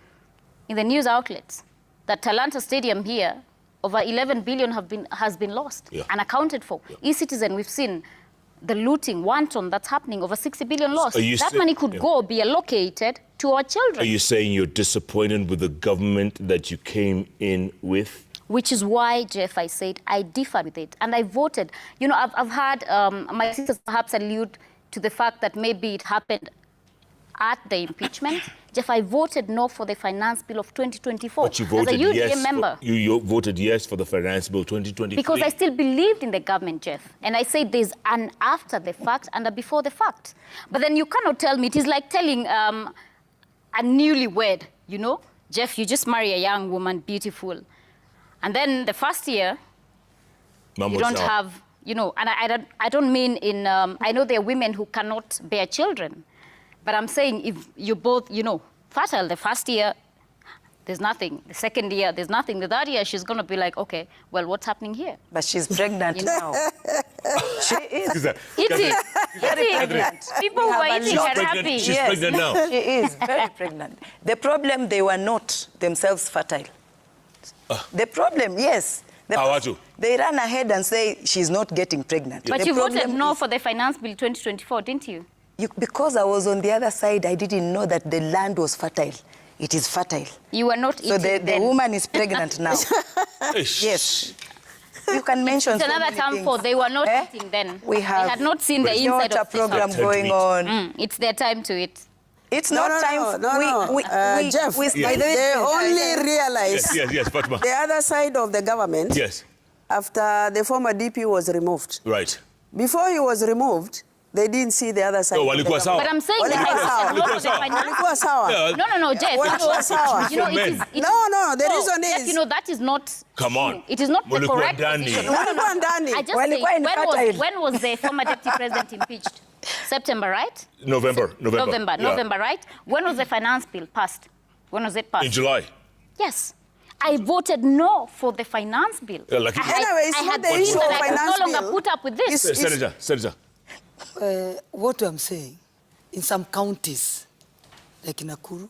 in the news outlets that Talanta Stadium here, over 11 billion has been lost, unaccounted for. E-Citizen, we've seen the looting, wanton that's happening, over 60 billion lost. That money could go be allocated to our children. Are you saying you're disappointed with the government that you came in with? Which is why, Jeff, I said I differ with it. And I voted. You know, I've had my sisters perhaps allude to the fact that maybe it happened at the impeachment. Jeff, I voted no for the finance bill of 2024. But you voted as a UDA yes. member. You voted yes for the finance bill 2023. Because I still believed in the government, Jeff. And I said there's an after the fact and a before the fact. But then you cannot tell me. It is like telling a newlywed, you know, Jeff, you just marry a young woman, beautiful. And then the first year, you don't have, you know, and I don't mean in, I know there are women who cannot bear children. But I'm saying if you both, you know, fertile, the first year, there's nothing. The second year, there's nothing. The third year, she's going to be like, okay, well, what's happening here? But she's pregnant now. She is. Eating. Pregnant. People who are eating are happy. She's pregnant now. She is very pregnant. The problem, they were not themselves fertile. The problem, yes. They ran ahead and say she's not getting pregnant. But you voted no for the finance bill 2024, didn't you? Because I was on the other side, I didn't know that the land was fertile. It is fertile. You were not eating. So the woman is pregnant now. Yes. You can mention. It's another term for they were not eating then. They had not seen the inside of the program going on. It's their time to eat. It's not time. Jeff, they only realized yes, Fatma. the other side of the government after the former DP was removed. Right. Before he was removed, they didn't see the other side. But I'm saying No, Jeff. You know, no, the reason is... Jeff, you know, that is not... Come on. It is not the correct position. I just say, when was the former deputy president impeached? September, right? November, right? When was the finance bill passed? When was it passed? In July. Yes. I voted no for the finance bill. Anyway, it's not the issue of finance bill. I no longer put up with this. Senator. What I'm saying, in some counties, like in Nakuru,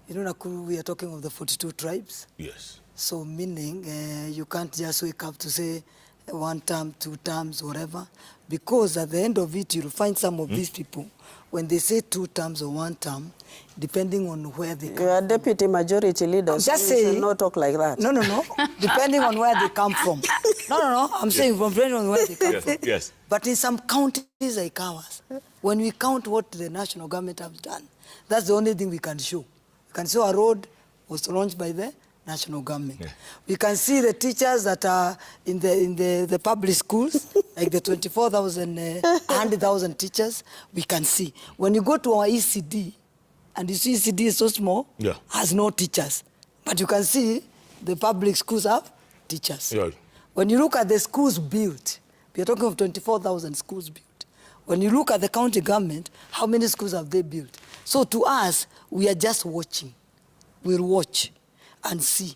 you know Nakuru, we are talking of the 42 tribes. Yes. So meaning you can't just wake up to say 1 term, 2 terms, whatever, because at the end of it, you'll find some of these people, when they say 2 terms or 1 term, depending on where they come You are deputy majority leaders. Just You saying. should not talk like that. No. Depending on where they come from. No. I'm saying from depending on where they come from. Yes. But in some counties like ours, when we count what the national government has done, that's the only thing we can show. We can show a road was launched by the national government. Yeah. We can see the teachers that are in the public schools, like the 24,000, 100,000 teachers, we can see. When you go to our ECD, and you see ECD is so small, has no teachers. But you can see the public schools have teachers. Yeah. When you look at the schools built, we are talking of 24,000 schools built. When you look at the county government, how many schools have they built? So to us, we are just watching. We'll watch and see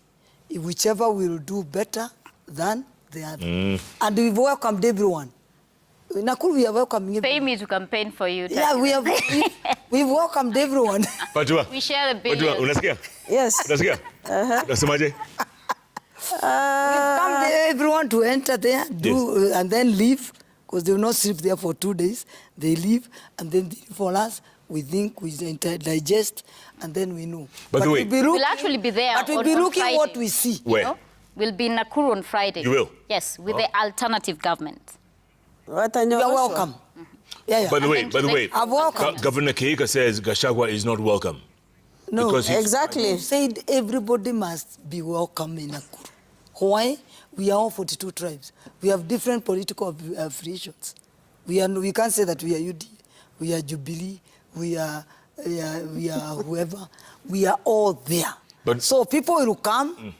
if whichever will do better than the other. And we've welcomed everyone. In Nakuru, we are welcoming everyone. Pay me to campaign for you. Yeah, we've welcomed everyone. Patua. We share the billion. Patua, unasikia? Yes. Unasikia? Unasemaje? We've come there, everyone to enter there, and then leave, because they will not sleep there for 2 days. They leave, and then for us, we think, we digest, and then we know. But we'll actually be there. But we'll be looking at what we see. Where? You know? We'll be in Nakuru on Friday. You will? Yes, with the alternative government. You are welcome. Yeah. By the way, I'm welcome. Governor Keika says Gachagua is not welcome. No, exactly. He said everybody must be welcome in Nakuru. Why? We are all 42 tribes. We have different political affiliations. We can't say that we are UD, we are Jubilee, we are whoever. We are all there. So people will come,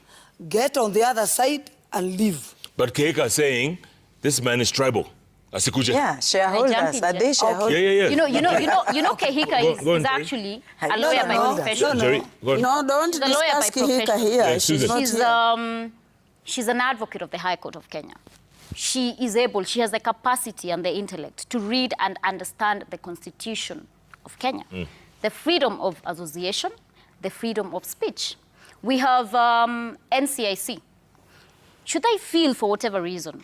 get on the other side, and leave. But Keika saying this man is tribal. Asikuje. Yeah, shareholders. Are they shareholders? Yeah. You know, Kehika is actually a lawyer by profession. No, don't discuss Kehika here. She's an advocate of the High Court of Kenya. She is able, she has the capacity and the intellect to read and understand the Constitution of Kenya. The freedom of association, the freedom of speech. We have NCIC. Should I feel, for whatever reason,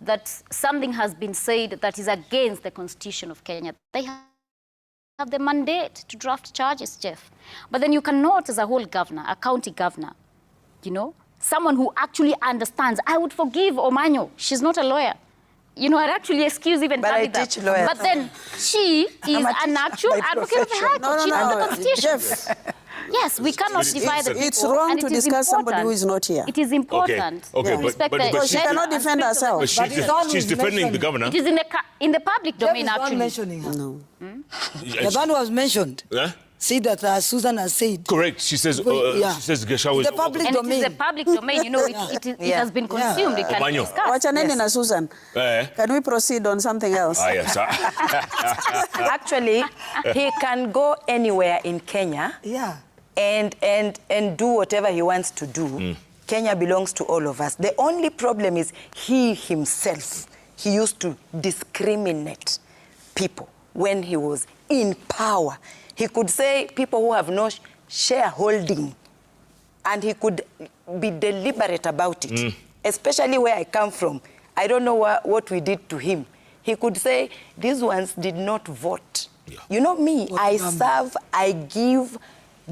that something has been said that is against the Constitution of Kenya, they have the mandate to draft charges, Jeff. But then you cannot, as a whole governor, a county governor, someone who actually understands. I would forgive Omanyo. She's not a lawyer. I'd actually excuse even Tabitha. But then she is an actual advocate of the High Court. She knows the Constitution. Yes, we cannot defy the people. It's wrong to discuss somebody who is not here. It is important to respect but she cannot defend herself. But she's defending the governor. It is in the public domain, actually. Mentioning her. No. The one was mentioned. Yeah? See that Susan has said. Correct. She says Gachagua is the public domain. It is the public domain. It has been consumed. It can be discussed. What's your name, Susan? Can we proceed on something else? Yes. Actually, he can go anywhere in Kenya. Yeah. And do whatever he wants to do. Kenya belongs to all of us. The only problem is he himself. He used to discriminate people when he was in power. He could say people who have no shareholding, and he could be deliberate about it, especially where I come from. I don't know what we did to him. He could say, these ones did not vote. Yeah. You know me, I serve, I give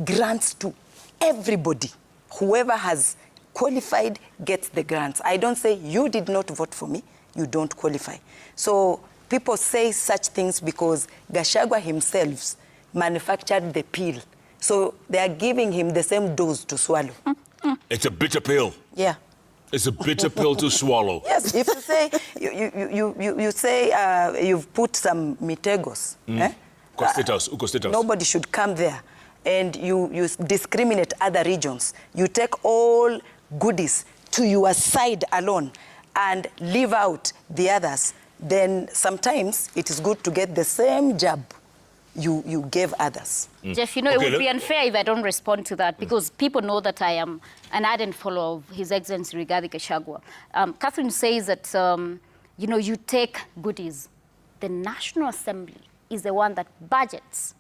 grants to everybody. Whoever has qualified gets the grants. I don't say, you did not vote for me, you don't qualify. So people say such things because Gachagua himself manufactured the pill. So they are giving him the same dose to swallow. It's a bitter pill. Yeah. It's a bitter pill to swallow. Yes, if you say, you say you've put some mitegos, nobody should come there, and you discriminate other regions. You take all goodies to your side alone and leave out the others, then sometimes it is good to get the same jab you gave others. Jeff, it would be unfair if I don't respond to that, because people know that I am an ardent follower of His Excellency Rigathi Gachagua. Catherine says that, you take goodies. The National Assembly is the one that budgets.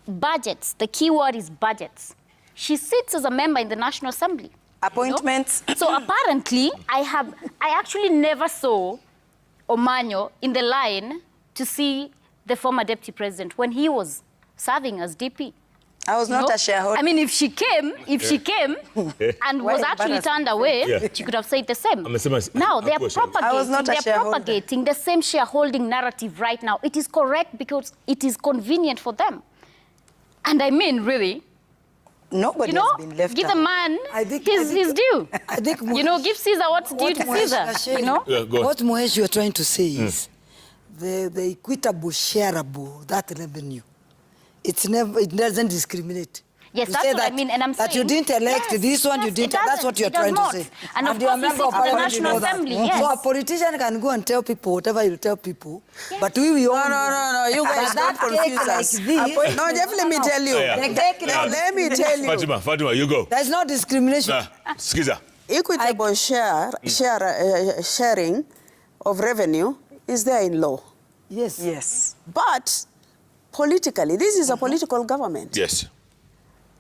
Budgets. The key word is budgets. She sits as a member in the National Assembly. Appointments. You know? So apparently, I actually never saw Omanyo in the line to see the former deputy president when he was serving as DP. I was not a shareholder. I mean, if she came and was actually turned away, she could have said the same. Now, they're propagating the same shareholding narrative right now. It is correct because it is convenient for them. And I mean, really, nobody has been left give the man his due. I think give Caesar what's due to Caesar. What Mohesh, you are trying to say is the equitable, shareable, that revenue. It doesn't discriminate. Yes, that's what I mean, and I'm saying... That you didn't elect this one, you didn't... That's what you're trying to say. And of course, it's the National Assembly, yes. So a politician can go and tell people whatever you tell people, but we all... No, you guys don't confuse us. No, Jeff, let me tell you. Let me tell you. Fatima, you go. There's no discrimination. Skiza. Equitable sharing of revenue is there in law. Yes. Yes. But politically, this is a political government. Yes.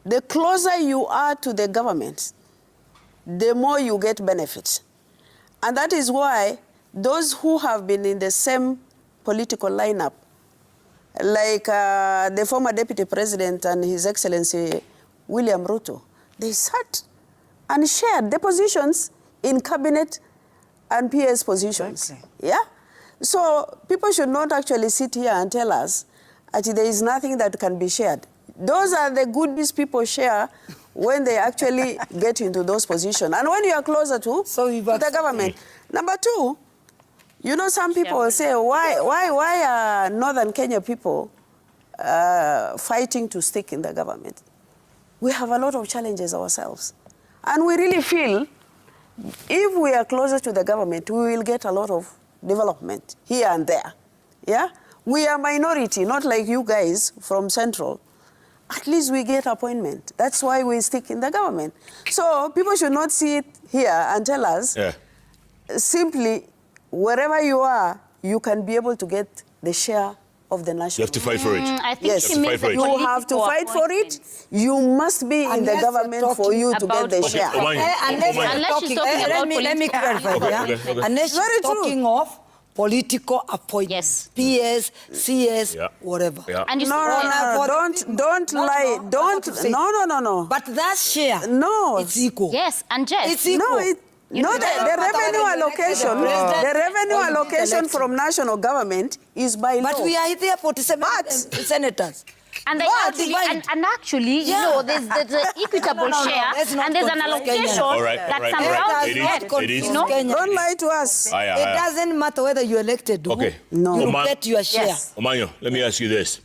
The closer you are to the government, the more you get benefits. And that is why those who have been in the same political lineup, like the former deputy president and His Excellency William Ruto, they sat and shared the positions in cabinet and PS positions. Exactly. Yeah? So people should not actually sit here and tell us that there is nothing that can be shared. Those are the goodies people share when they actually get into those positions. And when you are closer to the government. Number two, some people will say, why are Northern Kenya people fighting to stick in the government? We have a lot of challenges ourselves. And we really feel if we are closer to the government, we will get a lot of development here and there. Yeah? We are minority, not like you guys from Central. At least we get appointment. That's why we stick in the government. So people should not sit here and tell us simply wherever you are, you can be able to get the share of the national. You have to fight for it. I think yes, you have to fight for it. You must be in the government for you to get the share. Unless she's talking about let me clarify. Unless she's talking of political appointments, PS, CS, whatever. And you don't lie. No. But that share, no, it's equal. Yes, and just it's equal. The revenue allocation from national government is by law. But we are there 47 senators. And actually, there's the equitable share, and there's an allocation that some rounds get. Don't lie to us. It doesn't matter whether you're elected. You get your share. Omanyo, let me ask you this.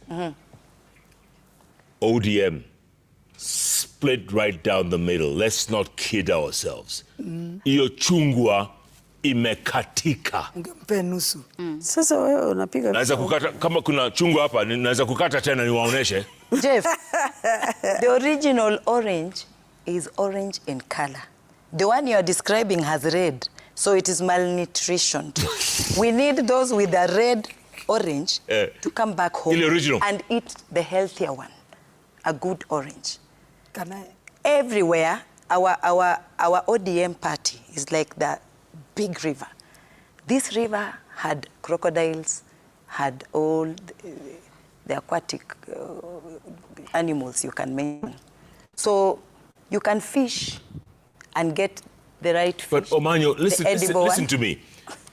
ODM, split right down the middle. Let's not kid ourselves. Iyo chungwa imekatika. Sasa wewe unapiga. Naweza kukata kama kuna chungwa hapa, naweza kukata tena niwaoneshe. Jeff, the original orange is orange in color. The one you are describing has red, so it is malnutrition. We need those with a red orange to come back home and eat the healthier one, a good orange. Everywhere, our ODM party is like the big river. This river had crocodiles, had all the aquatic animals you can mention. So you can fish and get the right fish. But Omanyo, listen to me.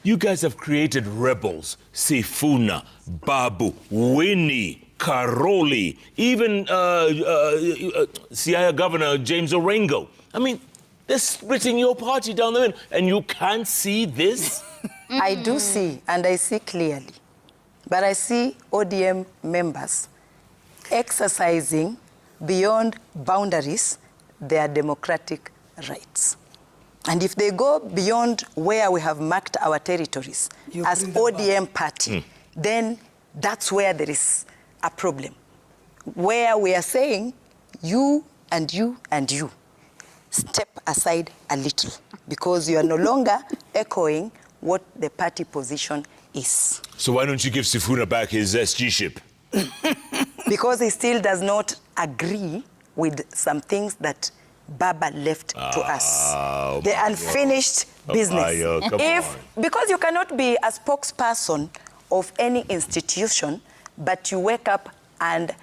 You guys have created rebels. Sifuna, Babu, Winnie, Karoli, even Siaya Governor James Orengo. I mean, they're splitting your party down the middle, and you can't see this? I do see, and I see clearly. But I see ODM members exercising beyond boundaries their democratic rights. And if they go beyond where we have marked our territories as ODM party, then that's where there is a problem. Where we are saying, you and you and you, step aside a little, because you are no longer echoing what the party position is. So why don't you give Sifuna back his SG-ship? Because he still does not agree with some things that Baba left to us. The unfinished business. Because you cannot be a spokesperson of any institution, but you wake up and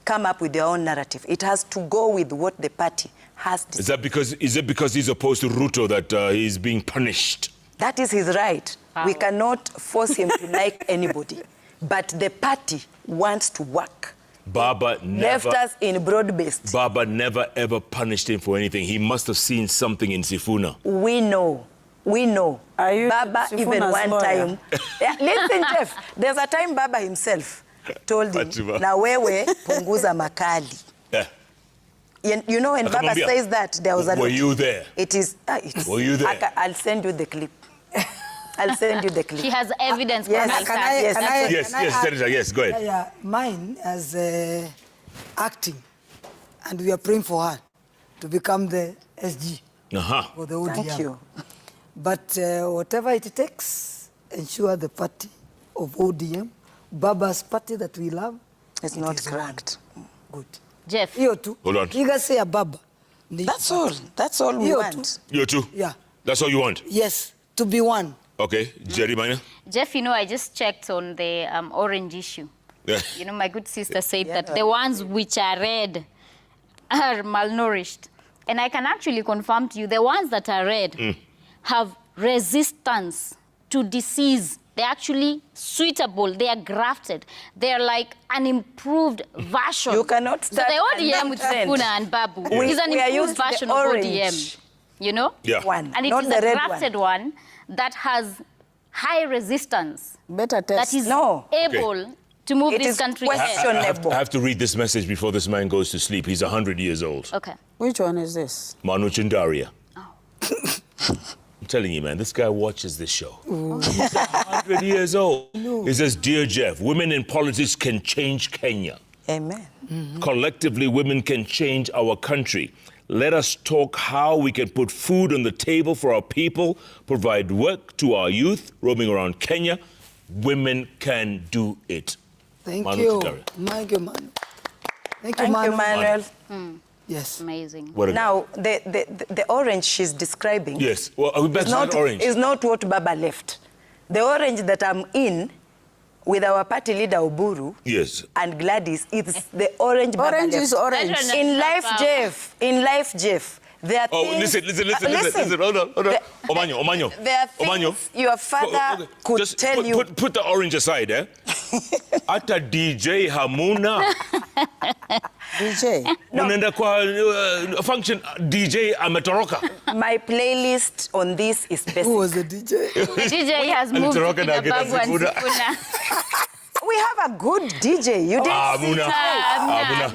come up with your own narrative. It has to go with what the party has decided. Is it because he's opposed to Ruto that he's being punished? That is his right. We cannot force him to like anybody. But the party wants to work. Baba left us in broad-based. Baba never ever punished him for anything. He must have seen something in Sifuna. We know. Baba Sifuna's even one lawyer? time. Listen, Jeff, there's a time Baba himself told him, na wewe punguza makali. You know, when Baba says that, there was a... Were you there? It is... Were you there? I'll send you the clip. I'll send you the clip. She has evidence. Yes, Senator, yes, go ahead. Yeah, mine as acting, and we are praying for her to become the SG for the ODM. Thank you. But whatever it takes, ensure the party of ODM, Baba's party that we love, it's not cracked. Good. Jeff. You too. Hold on. You guys say a Baba. That's all. That's all we want. You too? Yeah. That's all you want? Yes, to be one. Okay, Jerry Minor? Jeff, you know, I just checked on the orange issue. Yeah. You know, my good sister said that the ones which are red are malnourished. And I can actually confirm to you, the ones that are red have resistance to disease. They're actually suitable. They are grafted. They're like an improved version. You cannot start... So the ODM with Sifuna and Babu is an improved version of ODM. You know? Yeah. And it is a grafted one that has high resistance. Better test. That is able to move this country ahead. I have to read this message before this man goes to sleep. He's 100 years old. Okay. Which one is this? Manu Chindaria. I'm telling you, man, this guy watches this show. He's 100 years old. He says, Dear Jeff, women in politics can change Kenya. Amen. Collectively, women can change our country. Let us talk how we can put food on the table for our people, provide work to our youth roaming around Kenya. Women can do it. Thank Manu you. Chindaria. Thank you, Manu. Thank you, Manuel. Yes. Amazing. Now, the orange she's describing... Yes. Well, that's not orange. Is not what Baba left. The orange that I'm in with our party leader Oburu and Gladys, it's the orange Baba Orange left. is orange. In life, Jeff, there are things... Listen. Hold on. Omanyo. There are things your father could just tell you... Put the orange aside, eh? Ata DJ Hamuna. DJ? Unaenda kwa function, DJ ametoroka. My playlist on this is basic. Who was the DJ? The DJ has moved to Babu and Sifuna. We have a good DJ. You didn't see Abuna.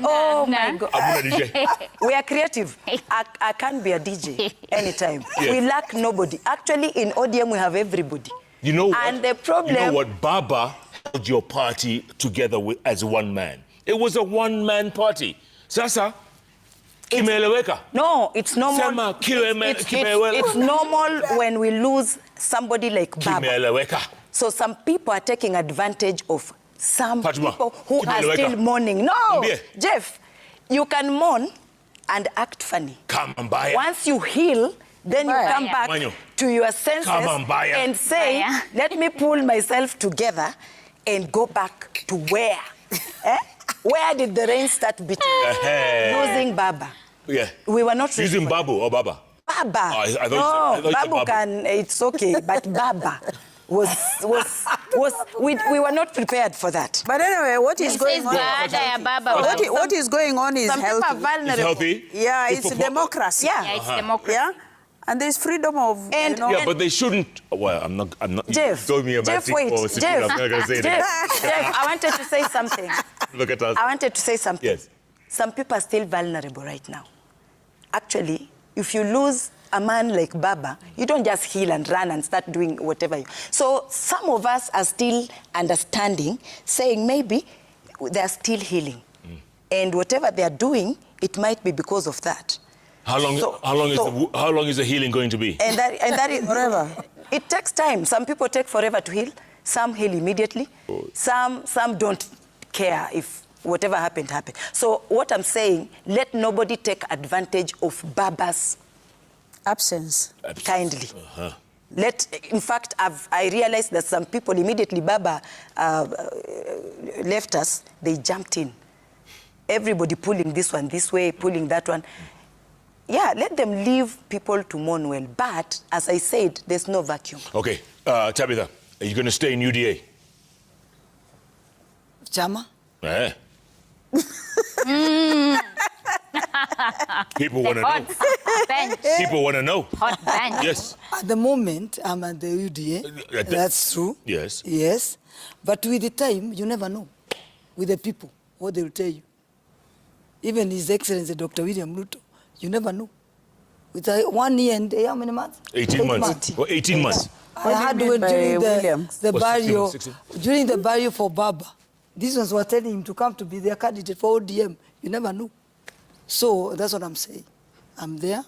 Oh my God. Abuna DJ. We are creative. I can be a DJ anytime. We lack nobody. Actually, in ODM, we have everybody. You know what? And the problem... You know what? Baba held your party together as one man. It was a one-man party. Sasa, kimeeleweka? No, it's normal. Sema, it's normal when we lose somebody like Baba. Kimeeleweka. So some people are taking advantage of some people who are kimeeleweka. still mourning. No, Jeff, you can mourn and act funny. Kamambaya. Once you heal, then you come back to your senses and say, let me pull myself together and go back to where? Where did the rain start beating? Using Baba. Yeah. We were not using Babu or Baba? Baba. I thought no, you said Babu can, it's okay, but Baba we were not prepared for that. But anyway, what is going on? What is going on is healthy. Some people are vulnerable. It's healthy? Yeah, it's democracy. Yeah, it's democracy. Yeah? And there's freedom of, you know... Yeah, but they shouldn't... Well, I'm not... Jeff, told me about Jeff, wait. Jeff, I'm not going to say Jeff, I wanted to say something. Look at us. I wanted to say something. Yes. Some people are still vulnerable right now. Actually, if you lose a man like Baba, you don't just heal and run and start doing whatever you... So some of us are still understanding, saying maybe they're still healing. And whatever they're doing, it might be because of that. How long is the healing going to be? And that is forever. It takes time. Some people take forever to heal. Some heal immediately. Some don't care if whatever happened, happened. So what I'm saying, let nobody take advantage of Baba's absence. Kindly. In fact, I realized that some people, immediately Baba left us, they jumped in. Everybody pulling this one this way, pulling that one. Yeah, let them leave people to mourn well. But, as I said, there's no vacuum. Okay, Tabitha, are you going to stay in UDA? Chama? Eh? People want to know. Bench. People want to know. Hot bench. Yes. At the moment, I'm at the UDA. That's true. Yes. Yes. But with the time, you never know. With the people, what they will tell you. Even His Excellency Dr. William Ruto, you never know. With 1 year and how many months? 18 months. Or 18 months. I had to during the barrio, during the barrio for Baba. These ones were telling him to come to be their candidate for ODM. You never know. So that's what I'm saying. I'm there,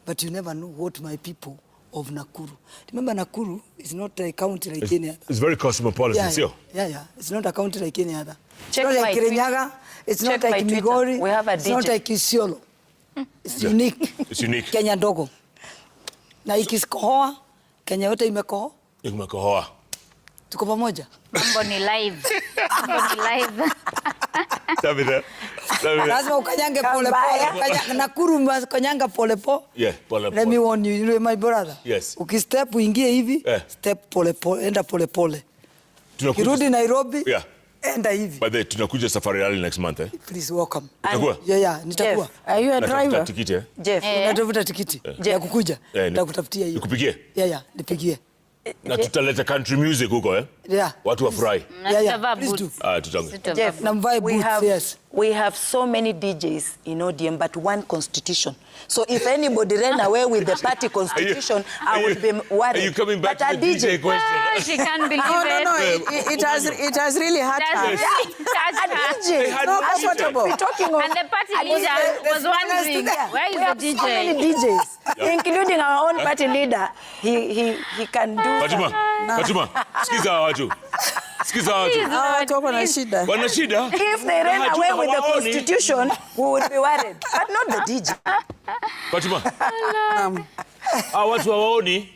but you never know what my people of Nakuru. Remember, Nakuru is not a county like any other. It's very cosmopolitan, yeah. It's not a county like any other. Check it's not like Kirinyaga. It's not like Migori. We have a it's not like Isiolo. It's unique. It's unique. Kenya dogo. Na ikikohoa, Kenya yote imekohoa. Imekohoa. Tuko pamoja. Mambo ni live. Mambo ni live. Tabitha. Lazima ukanyange pole pole. Nakuru kanyanga pole pole. Yeah, pole pole. Let me warn you, you know, my brother. Yes. Ukistep uingie hivi, step pole pole, enda pole pole. Kirudi Nairobi, enda hivi. By the way, tunakuja Safari Rally next month, eh? Please welcome. Utakuwa? Yeah, nitakuwa. Jeff, are you a driver? Tikiti, eh? Jeff. Natafuta tikiti ya kukuja. Nitakutafutia hiyo. Nikupigie? Yeah, nipigie. Na tutaleta country music huko, eh? Yeah. Watu wafurahi. Please do. Jeff, na mvae boots, yes. We have so many DJs in ODM, but one constitution. So if anybody ran away with the party constitution, I would be worried. Are you coming back but to the DJ question? She can't believe No. It has really hurt her. A DJ. It's not comfortable. We're talking of, and the party leader was wondering, where is the DJ? So many DJs, including our own party leader. He can do. Fatuma, sikiza watu. Sikiza watu. Watu wako na shida. Wana shida? If they ran away with the constitution, we would be worried. But not the DJ. Fatuma. Watu hawaoni.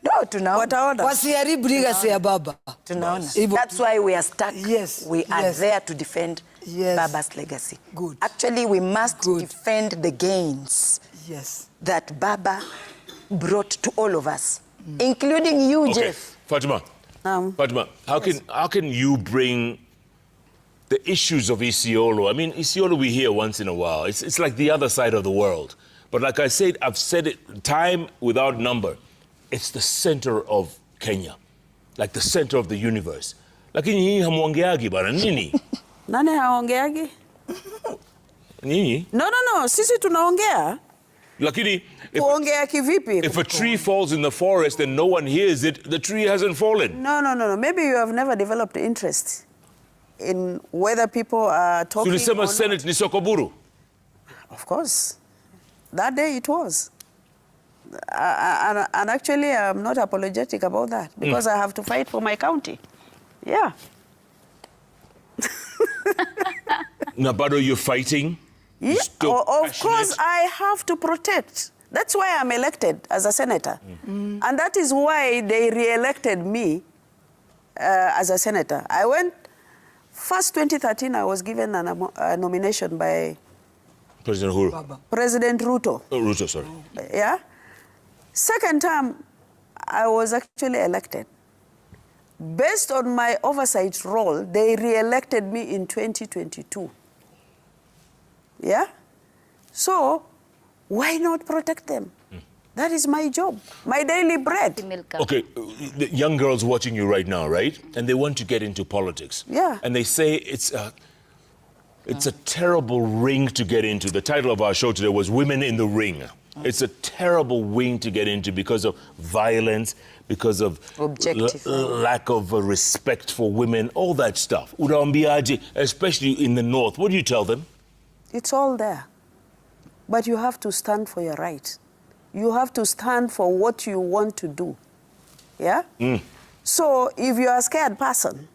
No, tunaona. Wasiharibu legacy ya Baba. Tunaona. That's why we are stuck. Yes. We are there to defend Baba's legacy. Good. Actually, we must defend the gains that Baba brought to all of us, including you, Jeff. Fatima. Fatima, how can you bring the issues of Isiolo? I mean, Isiolo we hear once in a while. It's like the other side of the world. But like I said, I've said it time without number. It's the center of Kenya, like the center of the universe. Lakini hii hamuongeagi bana nini? Nani haongeagi? Nini? No. Sisi tunaongea. Lakini kuongea kivipi? If a tree falls in the forest and no one hears it, the tree hasn't fallen. No. Maybe you have never developed interest in whether people are talking. Tulisema Senate ni Sokoburu. Of course. That day it was. And actually, I'm not apologetic about that because I have to fight for my county. Yeah. Now, Bado, you're fighting? Yeah, of course, I have to protect. That's why I'm elected as a senator. And that is why they re-elected me as a senator. I went, first 2013, I was given a nomination by President Uhuru. President Ruto. Oh, Ruto, sorry. Yeah. Second time, I was actually elected. Based on my oversight role, they re-elected me in 2022. Yeah? So, why not protect them? That is my job, my daily bread. Okay, the young girls watching you right now, right? And they want to get into politics. Yeah. And they say it's a terrible ring to get into. The title of our show today was Women in the Ring. It's a terrible ring to get into because of violence, because of lack of respect for women, all that stuff. Udaambiaje, especially in the north. What do you tell them? It's all there. But you have to stand for your right. You have to stand for what you want to do. Yeah? So if you're a scared person,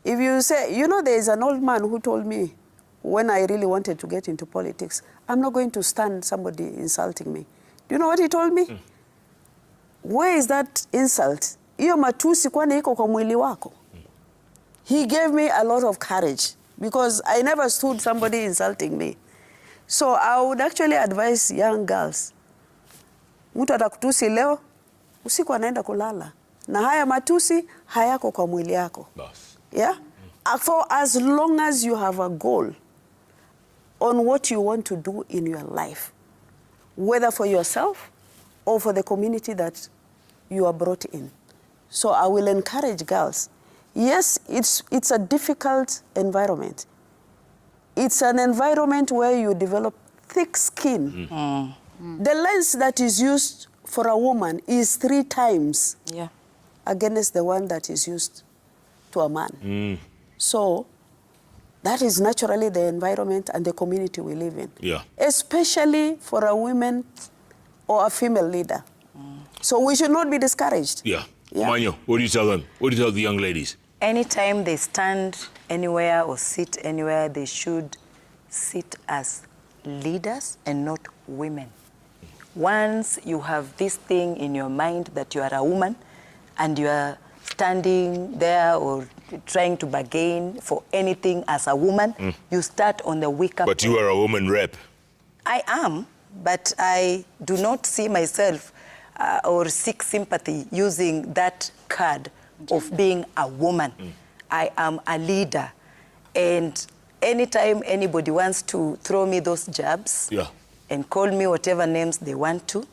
If you say, you know, there is an old man who told me when I really wanted to get into politics, I'm not going to stand somebody insulting me. Do you know what he told me? Where is that insult? Iyo matusi kwani iko kwa mwili wako. He gave me a lot of courage because I never stood somebody insulting me. So I would actually advise young girls, mtu atakutusi leo, usiku anaenda kulala. Na haya matusi hayako kwa mwili yako. Yeah? For as long as you have a goal on what you want to do in your life, whether for yourself or for the community that you are brought in. So I will encourage girls. Yes, it's a difficult environment. It's an environment where you develop thick skin. The lens that is used for a woman is 3 times against the one that is used to a man. So that is naturally the environment and the community we live in. Yeah. Especially for a woman or a female leader. So we should not be discouraged. Yeah. Manyo, what do you tell them? What do you tell the young ladies? Anytime they stand anywhere or sit anywhere, they should sit as leaders and not women. Once you have this thing in your mind that you are a woman and you are standing there or trying to bargain for anything as a woman, you start on the weaker But you are a woman rep. I am, but I do not see myself or seek sympathy using that card of being a woman. I am a leader. And anytime anybody wants to throw me those jabs and call me whatever names they want to,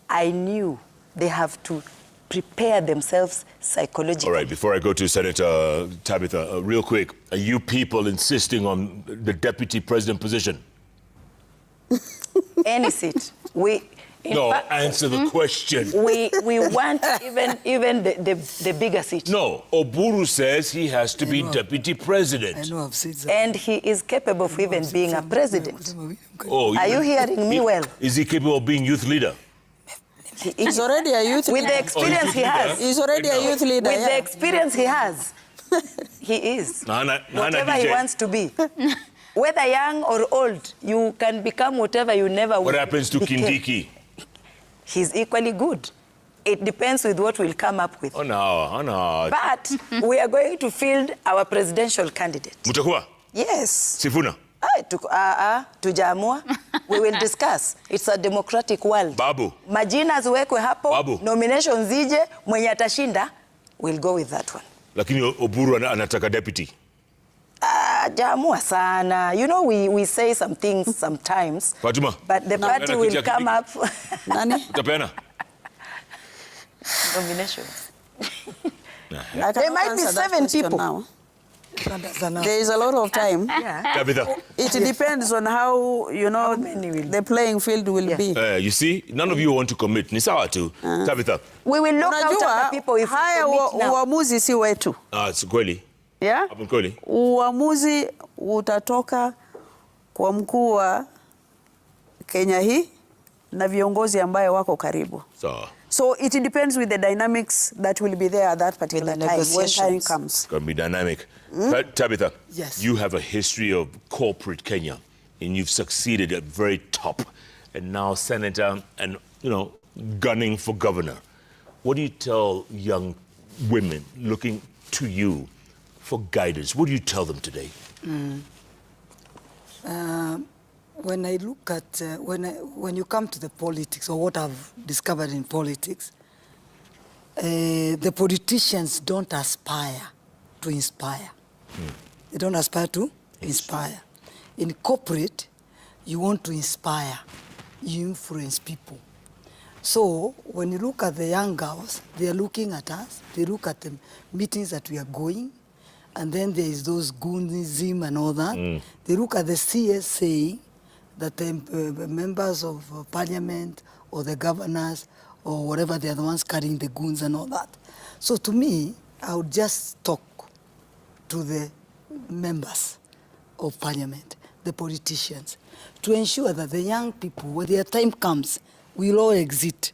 I knew they have to prepare themselves psychologically. All right, before I go to Senator Tabitha, real quick, are you people insisting on the deputy president position? Any seat. Answer the question. We want even the bigger seat. No, Oburu says he has to be deputy president. I know I've said that. And he is capable of even being a president. Oh, are you hearing me well? Is he capable of being youth leader? He's already a youth leader. With the experience he has. He's already a youth leader. With the experience he has. He is. Whatever he wants to be. Whether young or old, you can become whatever you never What happens to Kindiki? He's equally good. It depends with what we'll come up with. Oh no. But we are going to field our presidential candidate. Mutakuwa? Yes. Sifuna? Tujaamua. We will discuss. It's a democratic world. Babu. Majina ziwekwe hapo. Babu. Nominations zije, mwenye atashinda, we'll go with that one. Lakini Oburu anataka deputy. Jaamua sana. You know, we say some things sometimes. Fatuma. But the party will come up. Nani? Utapeana? Nominations. There might be 7 people now. There is a lot of time. Tabitha. It depends on how, you know, the playing field will be. You see, none of you want to commit. Ni sawa tu. Tabitha. We will look out at the people if we commit now. Uamuzi si wetu. Si kweli. Yeah? Hapo kweli. Uamuzi utatoka kwa mkuu wa Kenya hii na viongozi ambaye wako karibu. So it depends with the dynamics that will be there at that particular time when time comes. It's going to be dynamic. Tabitha, you have a history of corporate Kenya, and you've succeeded at very top, and now senator and, you know, gunning for governor. What do you tell young women looking to you for guidance? What do you tell them today? When I look at, when you come to the politics, or what I've discovered in politics, the politicians don't aspire to inspire. They don't aspire to inspire. In corporate, you want to inspire, you influence people. So when you look at the young girls, they are looking at us, they look at the meetings that we are going, and then there is those goonism and all that. They look at the CS saying that the members of parliament or the governors or whatever, they are the ones carrying the goons and all that. So to me, I would just talk to the members of parliament, the politicians, to ensure that the young people, when their time comes, we'll all exit.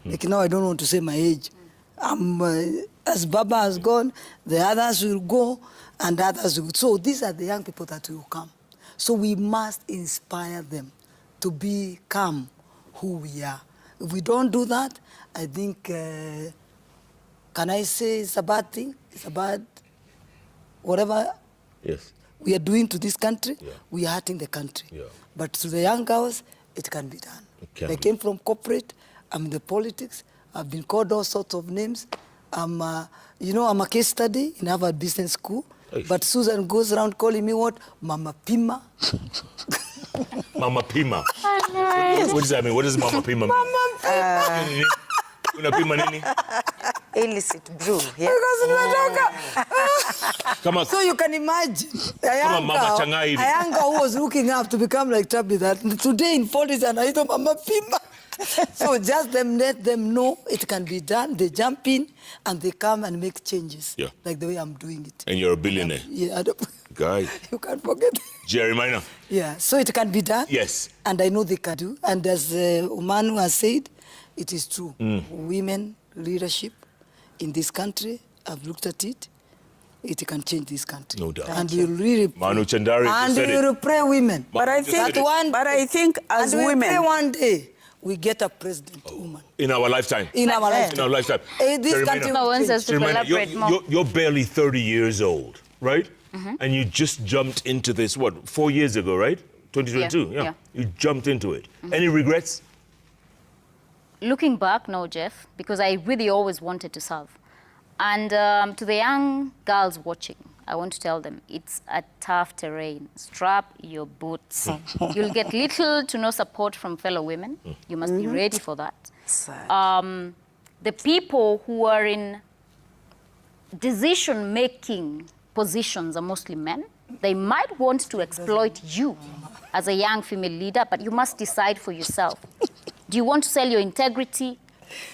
Like now, I don't want to say my age. I'm as Baba has gone, the others will go, and others will. So these are the young people that will come. So we must inspire them to become who we are. If we don't do that, I think, can I say it's a bad thing? It's a bad, whatever we are doing to this country, we are hurting the country. But to the young girls, it can be done. They came from corporate, I'm in the politics, I've been called all sorts of names. I'm a case study in Harvard Business School, but Susan goes around calling me what? Mama Pima. Mama Pima. What does that mean? What does Mama Pima mean? Mama Pima. Unapima nini? Illicit brew. Yeah. Come on. So you can imagine a young girl who was looking up to become like Tabitha. Today in 40s and I thought Mama Pima. So just let them know it can be done. They jump in and they come and make changes. Like the way I'm doing it. And you're a billionaire. Yeah. Guy. You can't forget. Jerry Minor. Yeah. So it can be done. Yes. And I know they can do. And as Umanu has said, it is true. Women leadership in this country, I've looked at it. It can change this country. No doubt. And you really pray. Manu Chandari and said you pray women. But I think as and women, pray one day we get a president woman. In our lifetime. In our lifetime. In our lifetime. This country wants us to collaborate more. You're barely 30 years old, right? And you just jumped into this, 4 years ago, right? 2022. Yeah. You jumped into it. Any regrets? Looking back, no, Jeff, because I really always wanted to serve. And to the young girls watching, I want to tell them it's a tough terrain. Strap your boots. You'll get little to no support from fellow women. You must be ready for that. The people who are in decision-making positions are mostly men. They might want to exploit you as a young female leader, but you must decide for yourself. Do you want to sell your integrity,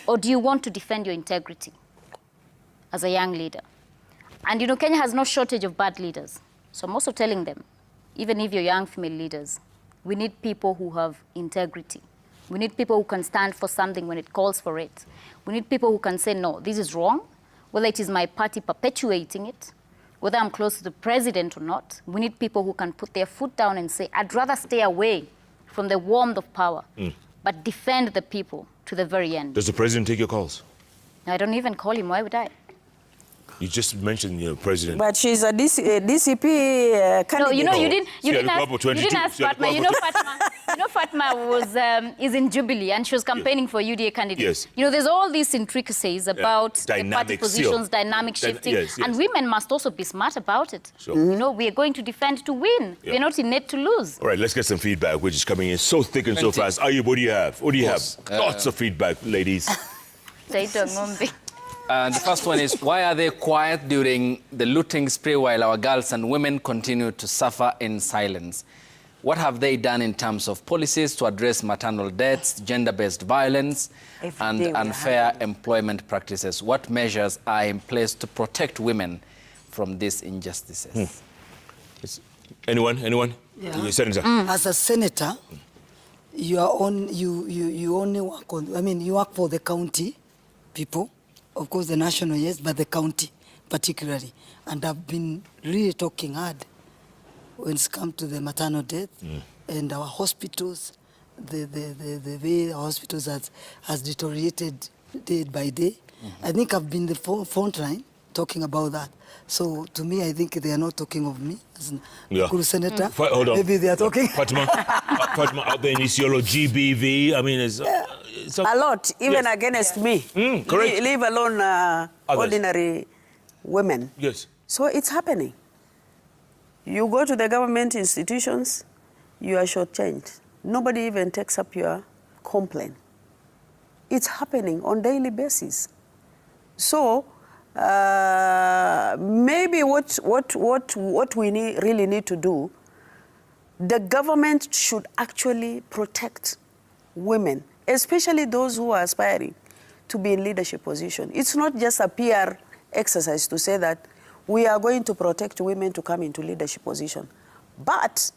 or do you want to defend your integrity as a young leader? And Kenya has no shortage of bad leaders. So I'm also telling them, even if you're young female leaders, we need people who have integrity. We need people who can stand for something when it calls for it. We need people who can say, no, this is wrong, whether it is my party perpetuating it, whether I'm close to the president or not. We need people who can put their foot down and say, I'd rather stay away from the warmth of power, but defend the people to the very end. Does the president take your calls? No, I don't even call him. Why would I? You just mentioned, president. But she's a DCP candidate. No, you didn't ask Fatma. Fatma is in Jubilee and she was campaigning for UDA candidate. Yes. There's all these intricacies about the party positions, dynamic shifting, and women must also be smart about it. Sure. We are going to defend to win. We're not in it to lose. All right, let's get some feedback, which is coming in so thick and so fast. Ayub, what do you have? What do you have? Lots of feedback, ladies. And the first one is, why are they quiet during the looting spree while our girls and women continue to suffer in silence? What have they done in terms of policies to address maternal deaths, gender-based violence, and unfair employment practices? What measures are in place to protect women from these injustices? Anyone? Yeah. Senator. As a senator, you only work on, you work for the county people. Of course, the national, yes, but the county particularly. And I've been really talking hard when it's come to the maternal death and our hospitals, the way our hospitals has deteriorated day by day. I think I've been the front line talking about that. So to me, I think they are not talking of me as a senator. Hold on. Maybe they are talking. Fatma, out there in Isiolo, GBV, it's a lot, even against me. Correct. Leave alone ordinary women. Yes. So it's happening. You go to the government institutions, you are shortchanged. Nobody even takes up your complaint. It's happening on a daily basis. So maybe what we really need to do, the government should actually protect women, especially those who are aspiring to be in leadership position. It's not just a PR exercise to say that we are going to protect women to come into leadership position, but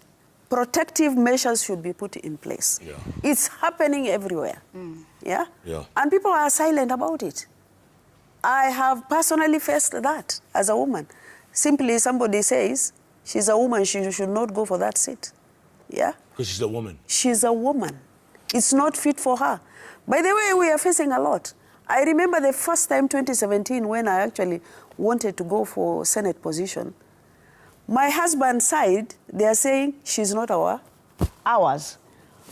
protective measures should be put in place. It's happening everywhere. And people are silent about it. I have personally faced that as a woman. Simply somebody says she's a woman, she should not go for that seat. Yeah? Because she's a woman. She's a woman. It's not fit for her. By the way, we are facing a lot. I remember the first time, 2017, when I actually wanted to go for Senate position. My husband's side, they are saying she's not ours.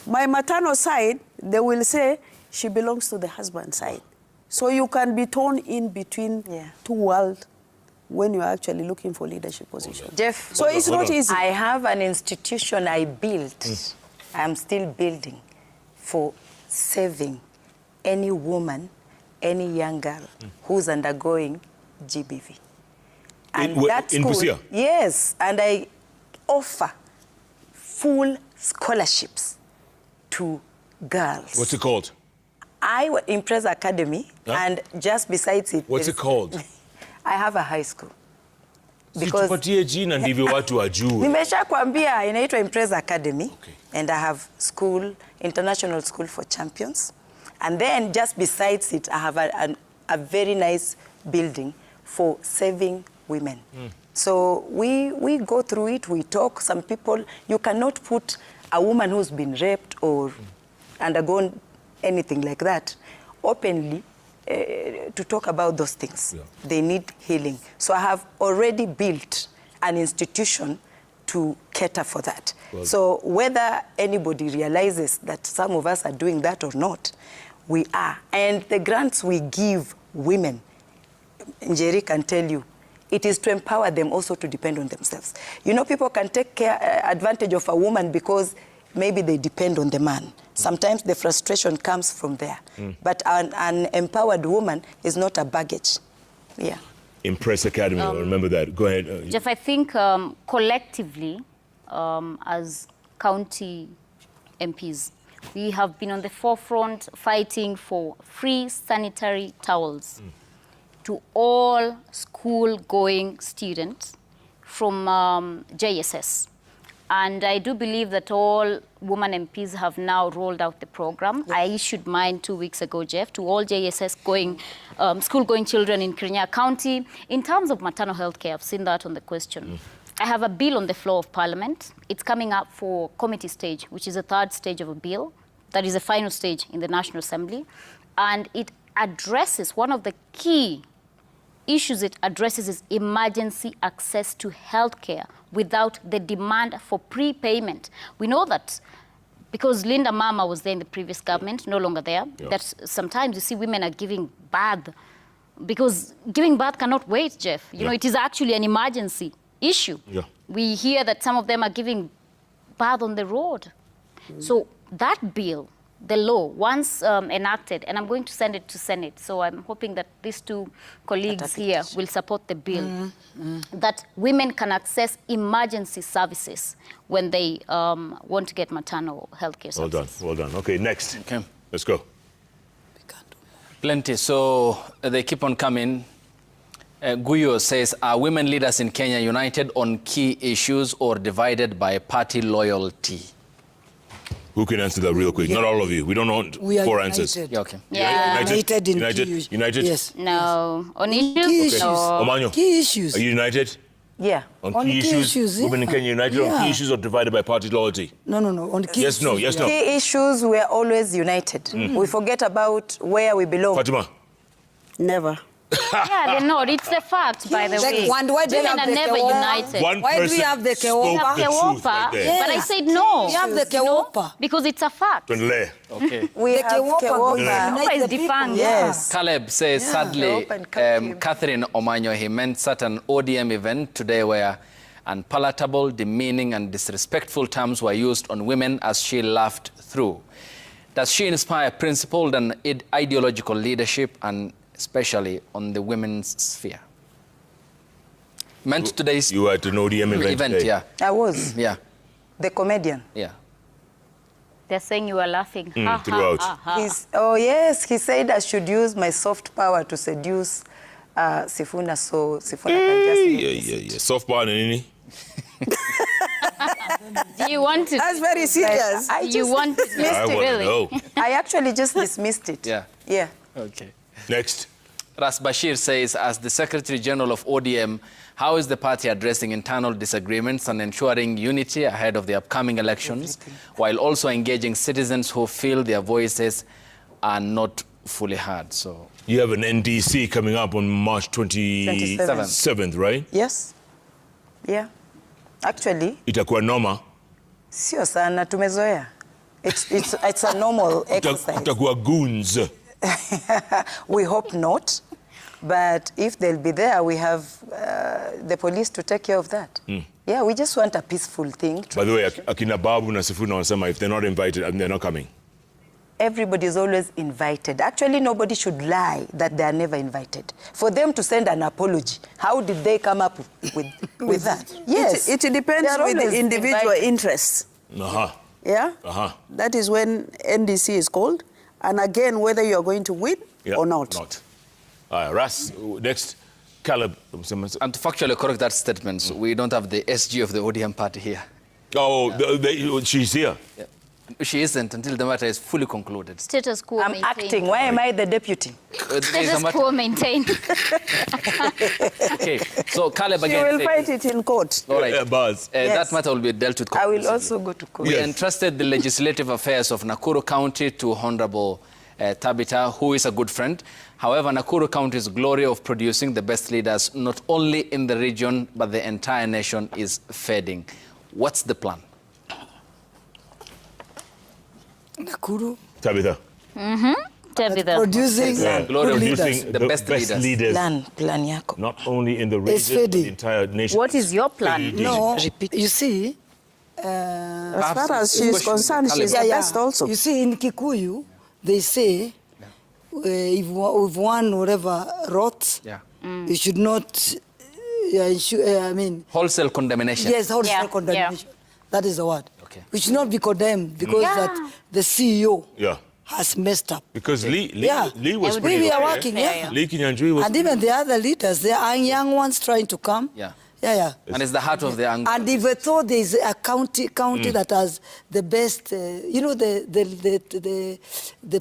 My maternal side, they will say she belongs to the husband's side. So you can be torn in between two worlds when you're actually looking for leadership position. Jeff, so it's not easy. I have an institution I built, I'm still building, for saving any woman, any young girl who's undergoing GBV. And that in school, Busia? yes, and I offer full scholarships to girls. What's it called? Impress Academy, and just besides it... What's it called? I have a high school. Tupatie jina ndivyo watu wajue. Nimeshakwambia inaitwa Impress Academy, and I have international school for champions. And then just besides it, I have a very nice building for saving women. So we go through it, we talk. Some people, you cannot put a woman who's been raped or undergone anything like that openly to talk about those things. They need healing. So I have already built an institution to cater for that. So whether anybody realizes that some of us are doing that or not, we are. And the grants we give women, Njeri can tell you, it is to empower them also to depend on themselves. You know, people can take advantage of a woman because maybe they depend on the man. Sometimes the frustration comes from there. But an empowered woman is not a baggage. Yeah. Impress Academy, remember that. Go ahead. Jeff, I think collectively, as county MPs, we have been on the forefront fighting for free sanitary towels to all school-going students from JSS. And I do believe that all women MPs have now rolled out the program. I issued mine 2 weeks ago, Jeff, to all JSS school-going children in Kirinyaga County. In terms of maternal health care, I've seen that on the question. I have a bill on the floor of Parliament. It's coming up for committee stage, which is the third stage of a bill. That is the final stage in the National Assembly. And it addresses one of the key issues it addresses is emergency access to healthcare without the demand for prepayment. We know that because Linda Mama was there in the previous government, no longer there, that sometimes you see women are giving birth because giving birth cannot wait, Jeff. You know, it is actually an emergency issue. We hear that some of them are giving birth on the road. So that bill, the law, once enacted, and I'm going to send it to Senate, so I'm hoping that these two colleagues here will support the bill, that women can access emergency services when they want to get maternal health care services. Well done. Okay, next. Okay. Let's go. Plenty. So they keep on coming. Guyo says, are women leaders in Kenya united on key issues or divided by party loyalty? Who can answer that real quick? Not all of you. We don't want four answers. Okay. United in United? Yes. No. On issues? Key issues. No. Omanyo? Key issues. Are you united? Yeah. On key issues? Women in Kenya united on key issues or divided by party loyalty? No. On key yes, no. Yes, no. Key issues, we are always united. We forget about where we belong. Fatima? Never. Yeah, they're not. It's the fact, by the way. Why do you Women have are the never united. Why do we have the We have Kewopa, but I said no. We have the Kewopa. Because it's a fact. Okay. We have Kewopa. Kewopa is defunct. Yes. Caleb says, sadly, Catherine Omanyo, he meant certain ODM event today where unpalatable, demeaning and disrespectful terms were used on women as she laughed through. Does she inspire principled and ideological leadership, and especially on the women's sphere? Meant today's... You were at an ODM event today. Yeah. I was. Yeah. The comedian. Yeah. They're saying you are laughing. Throughout. Oh, yes. He said I should use my soft power to seduce Sifuna, so Sifuna can just... Yeah. Soft power, nini? Do you want to... That's very serious. You want to dismiss it, really? I actually just dismissed it. Yeah. Yeah. Okay. Next. Ras Bashir says, as the Secretary General of ODM, how is the party addressing internal disagreements and ensuring unity ahead of the upcoming elections, while also engaging citizens who feel their voices are not fully heard? So you have an NDC coming up on March 27th, right? Yes. Yeah. Actually, itakuwa noma. Sio sana, tumezoea. It's a normal exercise. Itakuwa goons. We hope not. But if they'll be there, we have the police to take care of that. Yeah, we just want a peaceful thing. By the way, akina Babu na Sifuna wanasema if they're not invited, they're not coming. Everybody is always invited. Actually, nobody should lie that they are never invited. For them to send an apology, how did they come up with that? Yes. It depends with the individual interests. Yeah? That is when NDC is called. And again, whether you are going to win or not. Ras, next, Caleb. And to factually correct that statement, we don't have the SG of the ODM party here. Oh, she's here? Yeah. She isn't until the matter is fully concluded. Status quo I'm maintained. acting. Why am I the deputy? Status quo maintained. Okay, so Caleb She again. will fight it in court. All right. Buzz. That matter will be dealt with. I will also go to court. We entrusted the legislative affairs of Nakuru County to Honorable Tabitha, who is a good friend. However, Nakuru County's glory of producing the best leaders, not only in the region, but the entire nation, is fading. What's the plan? Nakuru. Tabitha. Tabitha. Producing Glory of the best leaders. Plan yako. Not only in the region, but the entire nation. What is your plan? No, you see, as far as she is concerned, she's the best also. You see, in Kikuyu, they say, if one whatever rots, you should not, wholesale condemnation. Yes, wholesale condemnation. That is the word. Okay. We should not be condemned because that the CEO has messed up. Because Lee was pretty We are okay. working, Lee Kinyanjui was... And even the other leaders, there are young ones trying to come. Yeah. And it's the heart of the young. And if we thought there's a county that has the best, the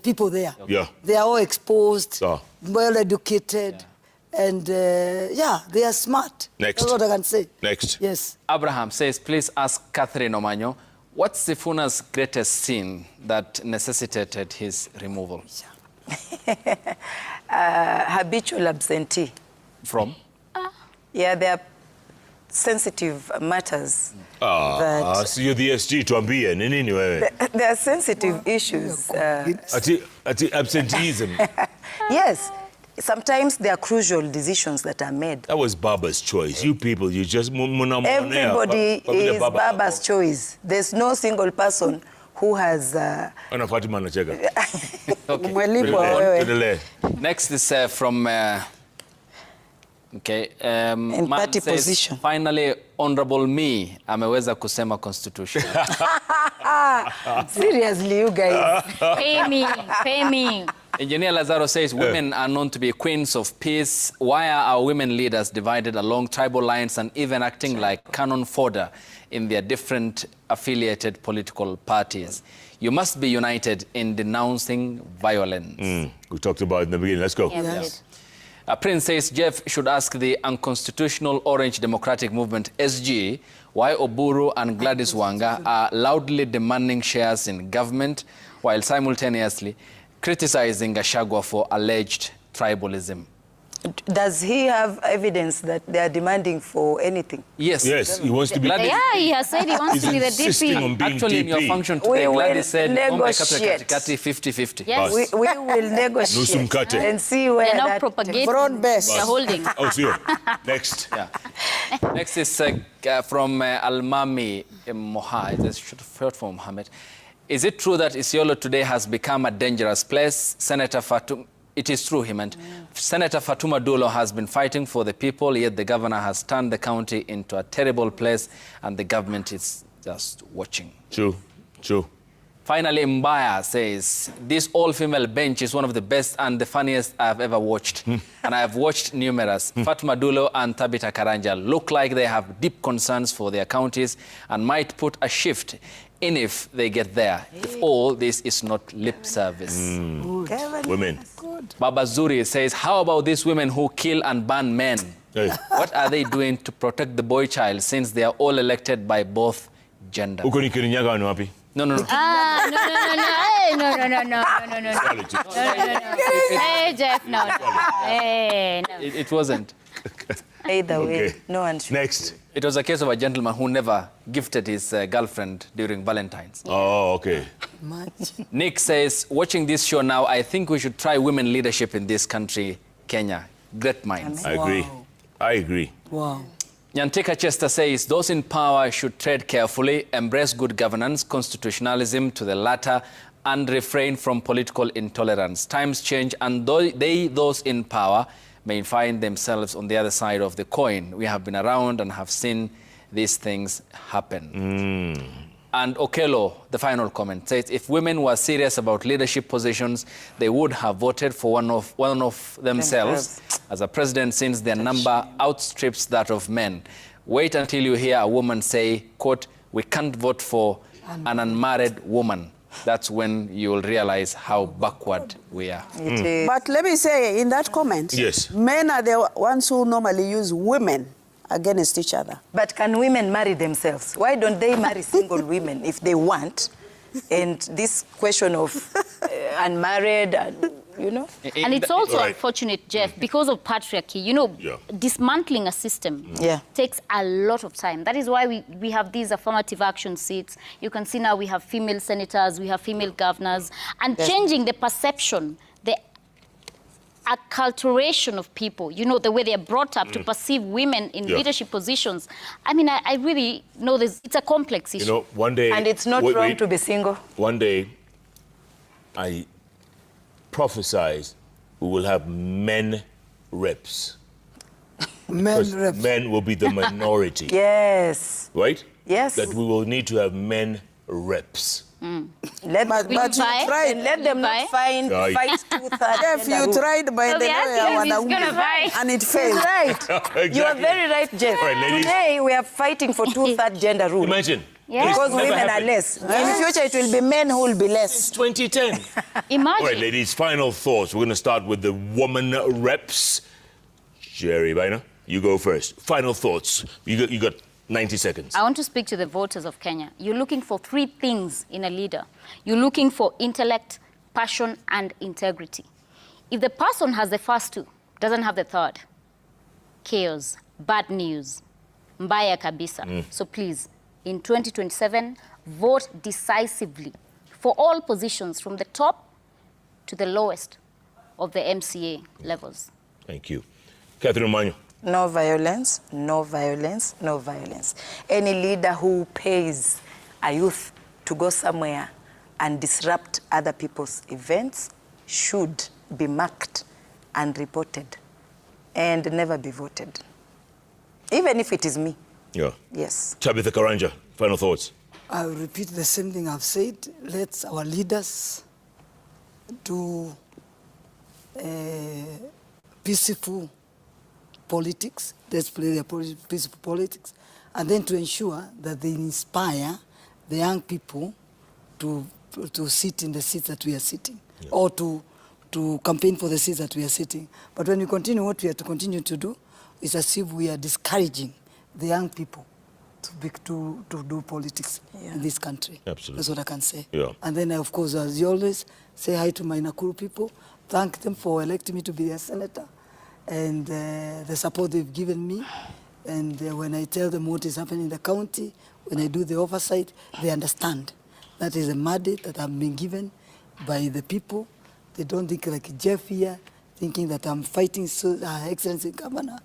people there. They are all exposed, well educated, and they are smart. Next. That's what I can say. Next. Yes. Abraham says, please ask Catherine Omanyo, what's Sifuna's greatest sin that necessitated his removal? Habitual absentee. From? Yeah, there are sensitive matters. So you're the SG tuambie, nini wewe? There are sensitive issues. Ati absenteeism. Yes. Sometimes there are crucial decisions that are made. That was Baba's choice. You people, you just... Everybody is Baba's choice. There's no single person who has... Ana Fatima anacheka. Next is from... in party says, position. Finally, Honorable me, ameweza kusema constitution. Seriously, you guys. Pay me. Engineer Lazaro says women are known to be queens of peace. Why are our women leaders divided along tribal lines and even acting like cannon fodder in their different affiliated political parties? You must be united in denouncing violence. We talked about it in the beginning. Let's go. Prince says Jeff should ask the unconstitutional Orange Democratic Movement, SG, why Oburu and Gladys Wanga are loudly demanding shares in government while simultaneously criticizing Gachagua for alleged tribalism. Does he have evidence that they are demanding for anything? Yes. Yes, he wants to be... He has said he wants to be the DP. Actually, in your function today, Gladys said, negotiate. 50-50. Yes. We will negotiate and see where They're not that... propagating. Broad base. They're holding. Next. Next is from Almami Moha. It's short for Mohammed. Is it true that Isiolo today has become a dangerous place? Senator Fatum... It is true, he meant. Senator Fatuma Dulo has been fighting for the people, yet the governor has turned the county into a terrible place, and the government is just watching. True. Finally, Mbaya says, this all-female bench is one of the best and the funniest I've ever watched. And I have watched numerous. Fatuma Dulo and Tabitha Karanja look like they have deep concerns for their counties and might put a shift in if they get there, if all this is not lip service. Women. God. Baba Zuri says, how about these women who kill and burn men? Hey. What are they doing to protect the boy child since they are all elected by both genders? Uko ni Kirinyaga ni wapi? No, no, no. Ah, no. Hey, Jeff, no. Hey, no. It wasn't. Either way, Okay. no one should. Next. It was a case of a gentleman who never gifted his girlfriend during Valentine's. Oh, okay. Nick says, watching this show now, I think we should try women leadership in this country, Kenya. Great minds. I agree. I agree. Wow. Nyantika Chester says, those in power should tread carefully, embrace good governance, constitutionalism to the latter, and refrain from political intolerance. Times change, and those in power may find themselves on the other side of the coin. We have been around and have seen these things happen. And Okello, the final comment, says, if women were serious about leadership positions, they would have voted for one of themselves as a president, since their number outstrips that of men. Wait until you hear a woman say, quote, we can't vote for an unmarried woman. That's when you will realize how backward we are. It is. But let me say, in that comment, Yes. men are the ones who normally use women against each other. But can women marry themselves? Why don't they marry single women if they want? And this question of unmarried, you know? And it's also Right. unfortunate, Jeff, because of patriarchy. You know, Yeah. dismantling a system takes a lot of time. That is why we have these affirmative action seats. You can see now we have female senators, we have female governors, and changing the perception, the acculturation of people, you know, the way they're brought up to perceive women in leadership positions. I mean, I really know this. It's a complex issue. You know, one day... And it's not wrong to be single. One day, I prophesied we will have men reps. Men Because reps. men will be the minority. Yes. Right? Yes. That we will need to have men reps. Let, But you buy? tried. let them Buy? not fight two-thirds. Jeff, you tried by the gonna buy. and it He's failed. right. Exactly. You are very right, Jeff. All right, ladies. Today we are fighting for two-third gender rule. Imagine. Yeah. This Because never women are happened. less. In future, it will be men who will be less. It's 2010. Imagine. All right, ladies, final thoughts. We're going to start with the woman reps. Jerry Bina, you go first. Final thoughts. You got 90 seconds. I want to speak to the voters of Kenya. You're looking for three things in a leader. You're looking for intellect, passion, and integrity. If the person has the first two, doesn't have the third, chaos, bad news, mbaya kabisa. So please, in 2027, vote decisively for all positions from the top to the lowest of the MCA levels. Thank you. Catherine Manyo. No violence, no violence, no violence. Any leader who pays a youth to go somewhere and disrupt other people's events should be marked and reported and never be voted. Even if it is me. Yeah. Yes. Tabitha Karanja, final thoughts. I will repeat the same thing I've said. Let our leaders do peaceful politics. Let's play their peaceful politics. And then to ensure that they inspire the young people to sit in the seats that we are sitting, or to campaign for the seats that we are sitting. But when we continue, what we have to continue to do is as if we are discouraging the young people to do politics in this country. Absolutely. That's what I can say. Yeah. And then, of course, as you always, say hi to my Nakuru people, thank them for electing me to be their senator, and the support they've given me. And when I tell them what is happening in the county, when I do the oversight, they understand. That is a mandate that I've been given by the people. They don't think like Jeff here, thinking that I'm fighting Excellency Governor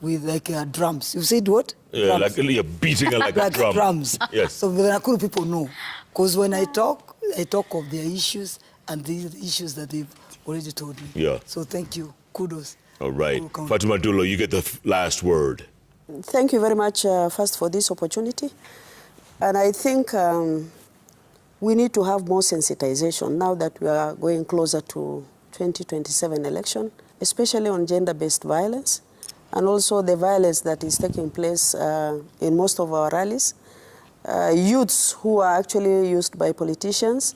with like drums. You said what? Yeah, Drums. like you're beating her like a Like drum. drums. Yes. So the Nakuru people know. Because when I talk of their issues and these issues that they've already told me. Yeah. So thank you. Kudos. All right. Fatima Dullo, you get the last word. Thank you very much first for this opportunity. And I think we need to have more sensitization now that we are going closer to 2027 election, especially on gender-based violence, and also the violence that is taking place in most of our rallies. Youths who are actually used by politicians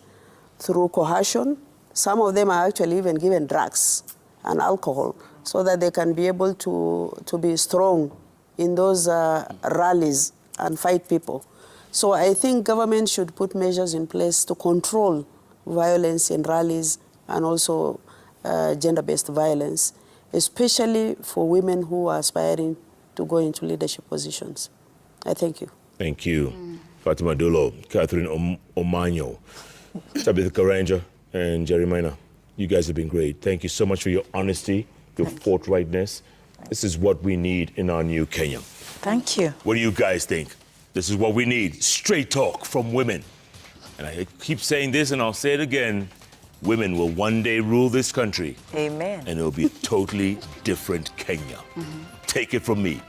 through coercion Some of them are actually even given drugs and alcohol so that they can be able to be strong in those rallies and fight people. So I think government should put measures in place to control violence in rallies and also gender-based violence, especially for women who are aspiring to go into leadership positions. I thank you. Thank you. Fatima Dulo, Catherine Omanyo, Tabitha Karanja, and Jerry Minor. You guys have been great. Thank you so much for your honesty, your forthrightness. This is what we need in our new Kenya. Thank you. What do you guys think? This is what we need. Straight talk from women. And I keep saying this and I'll say it again. Women will one day rule this country. Amen. And it'll be a totally different Kenya. Take it from me.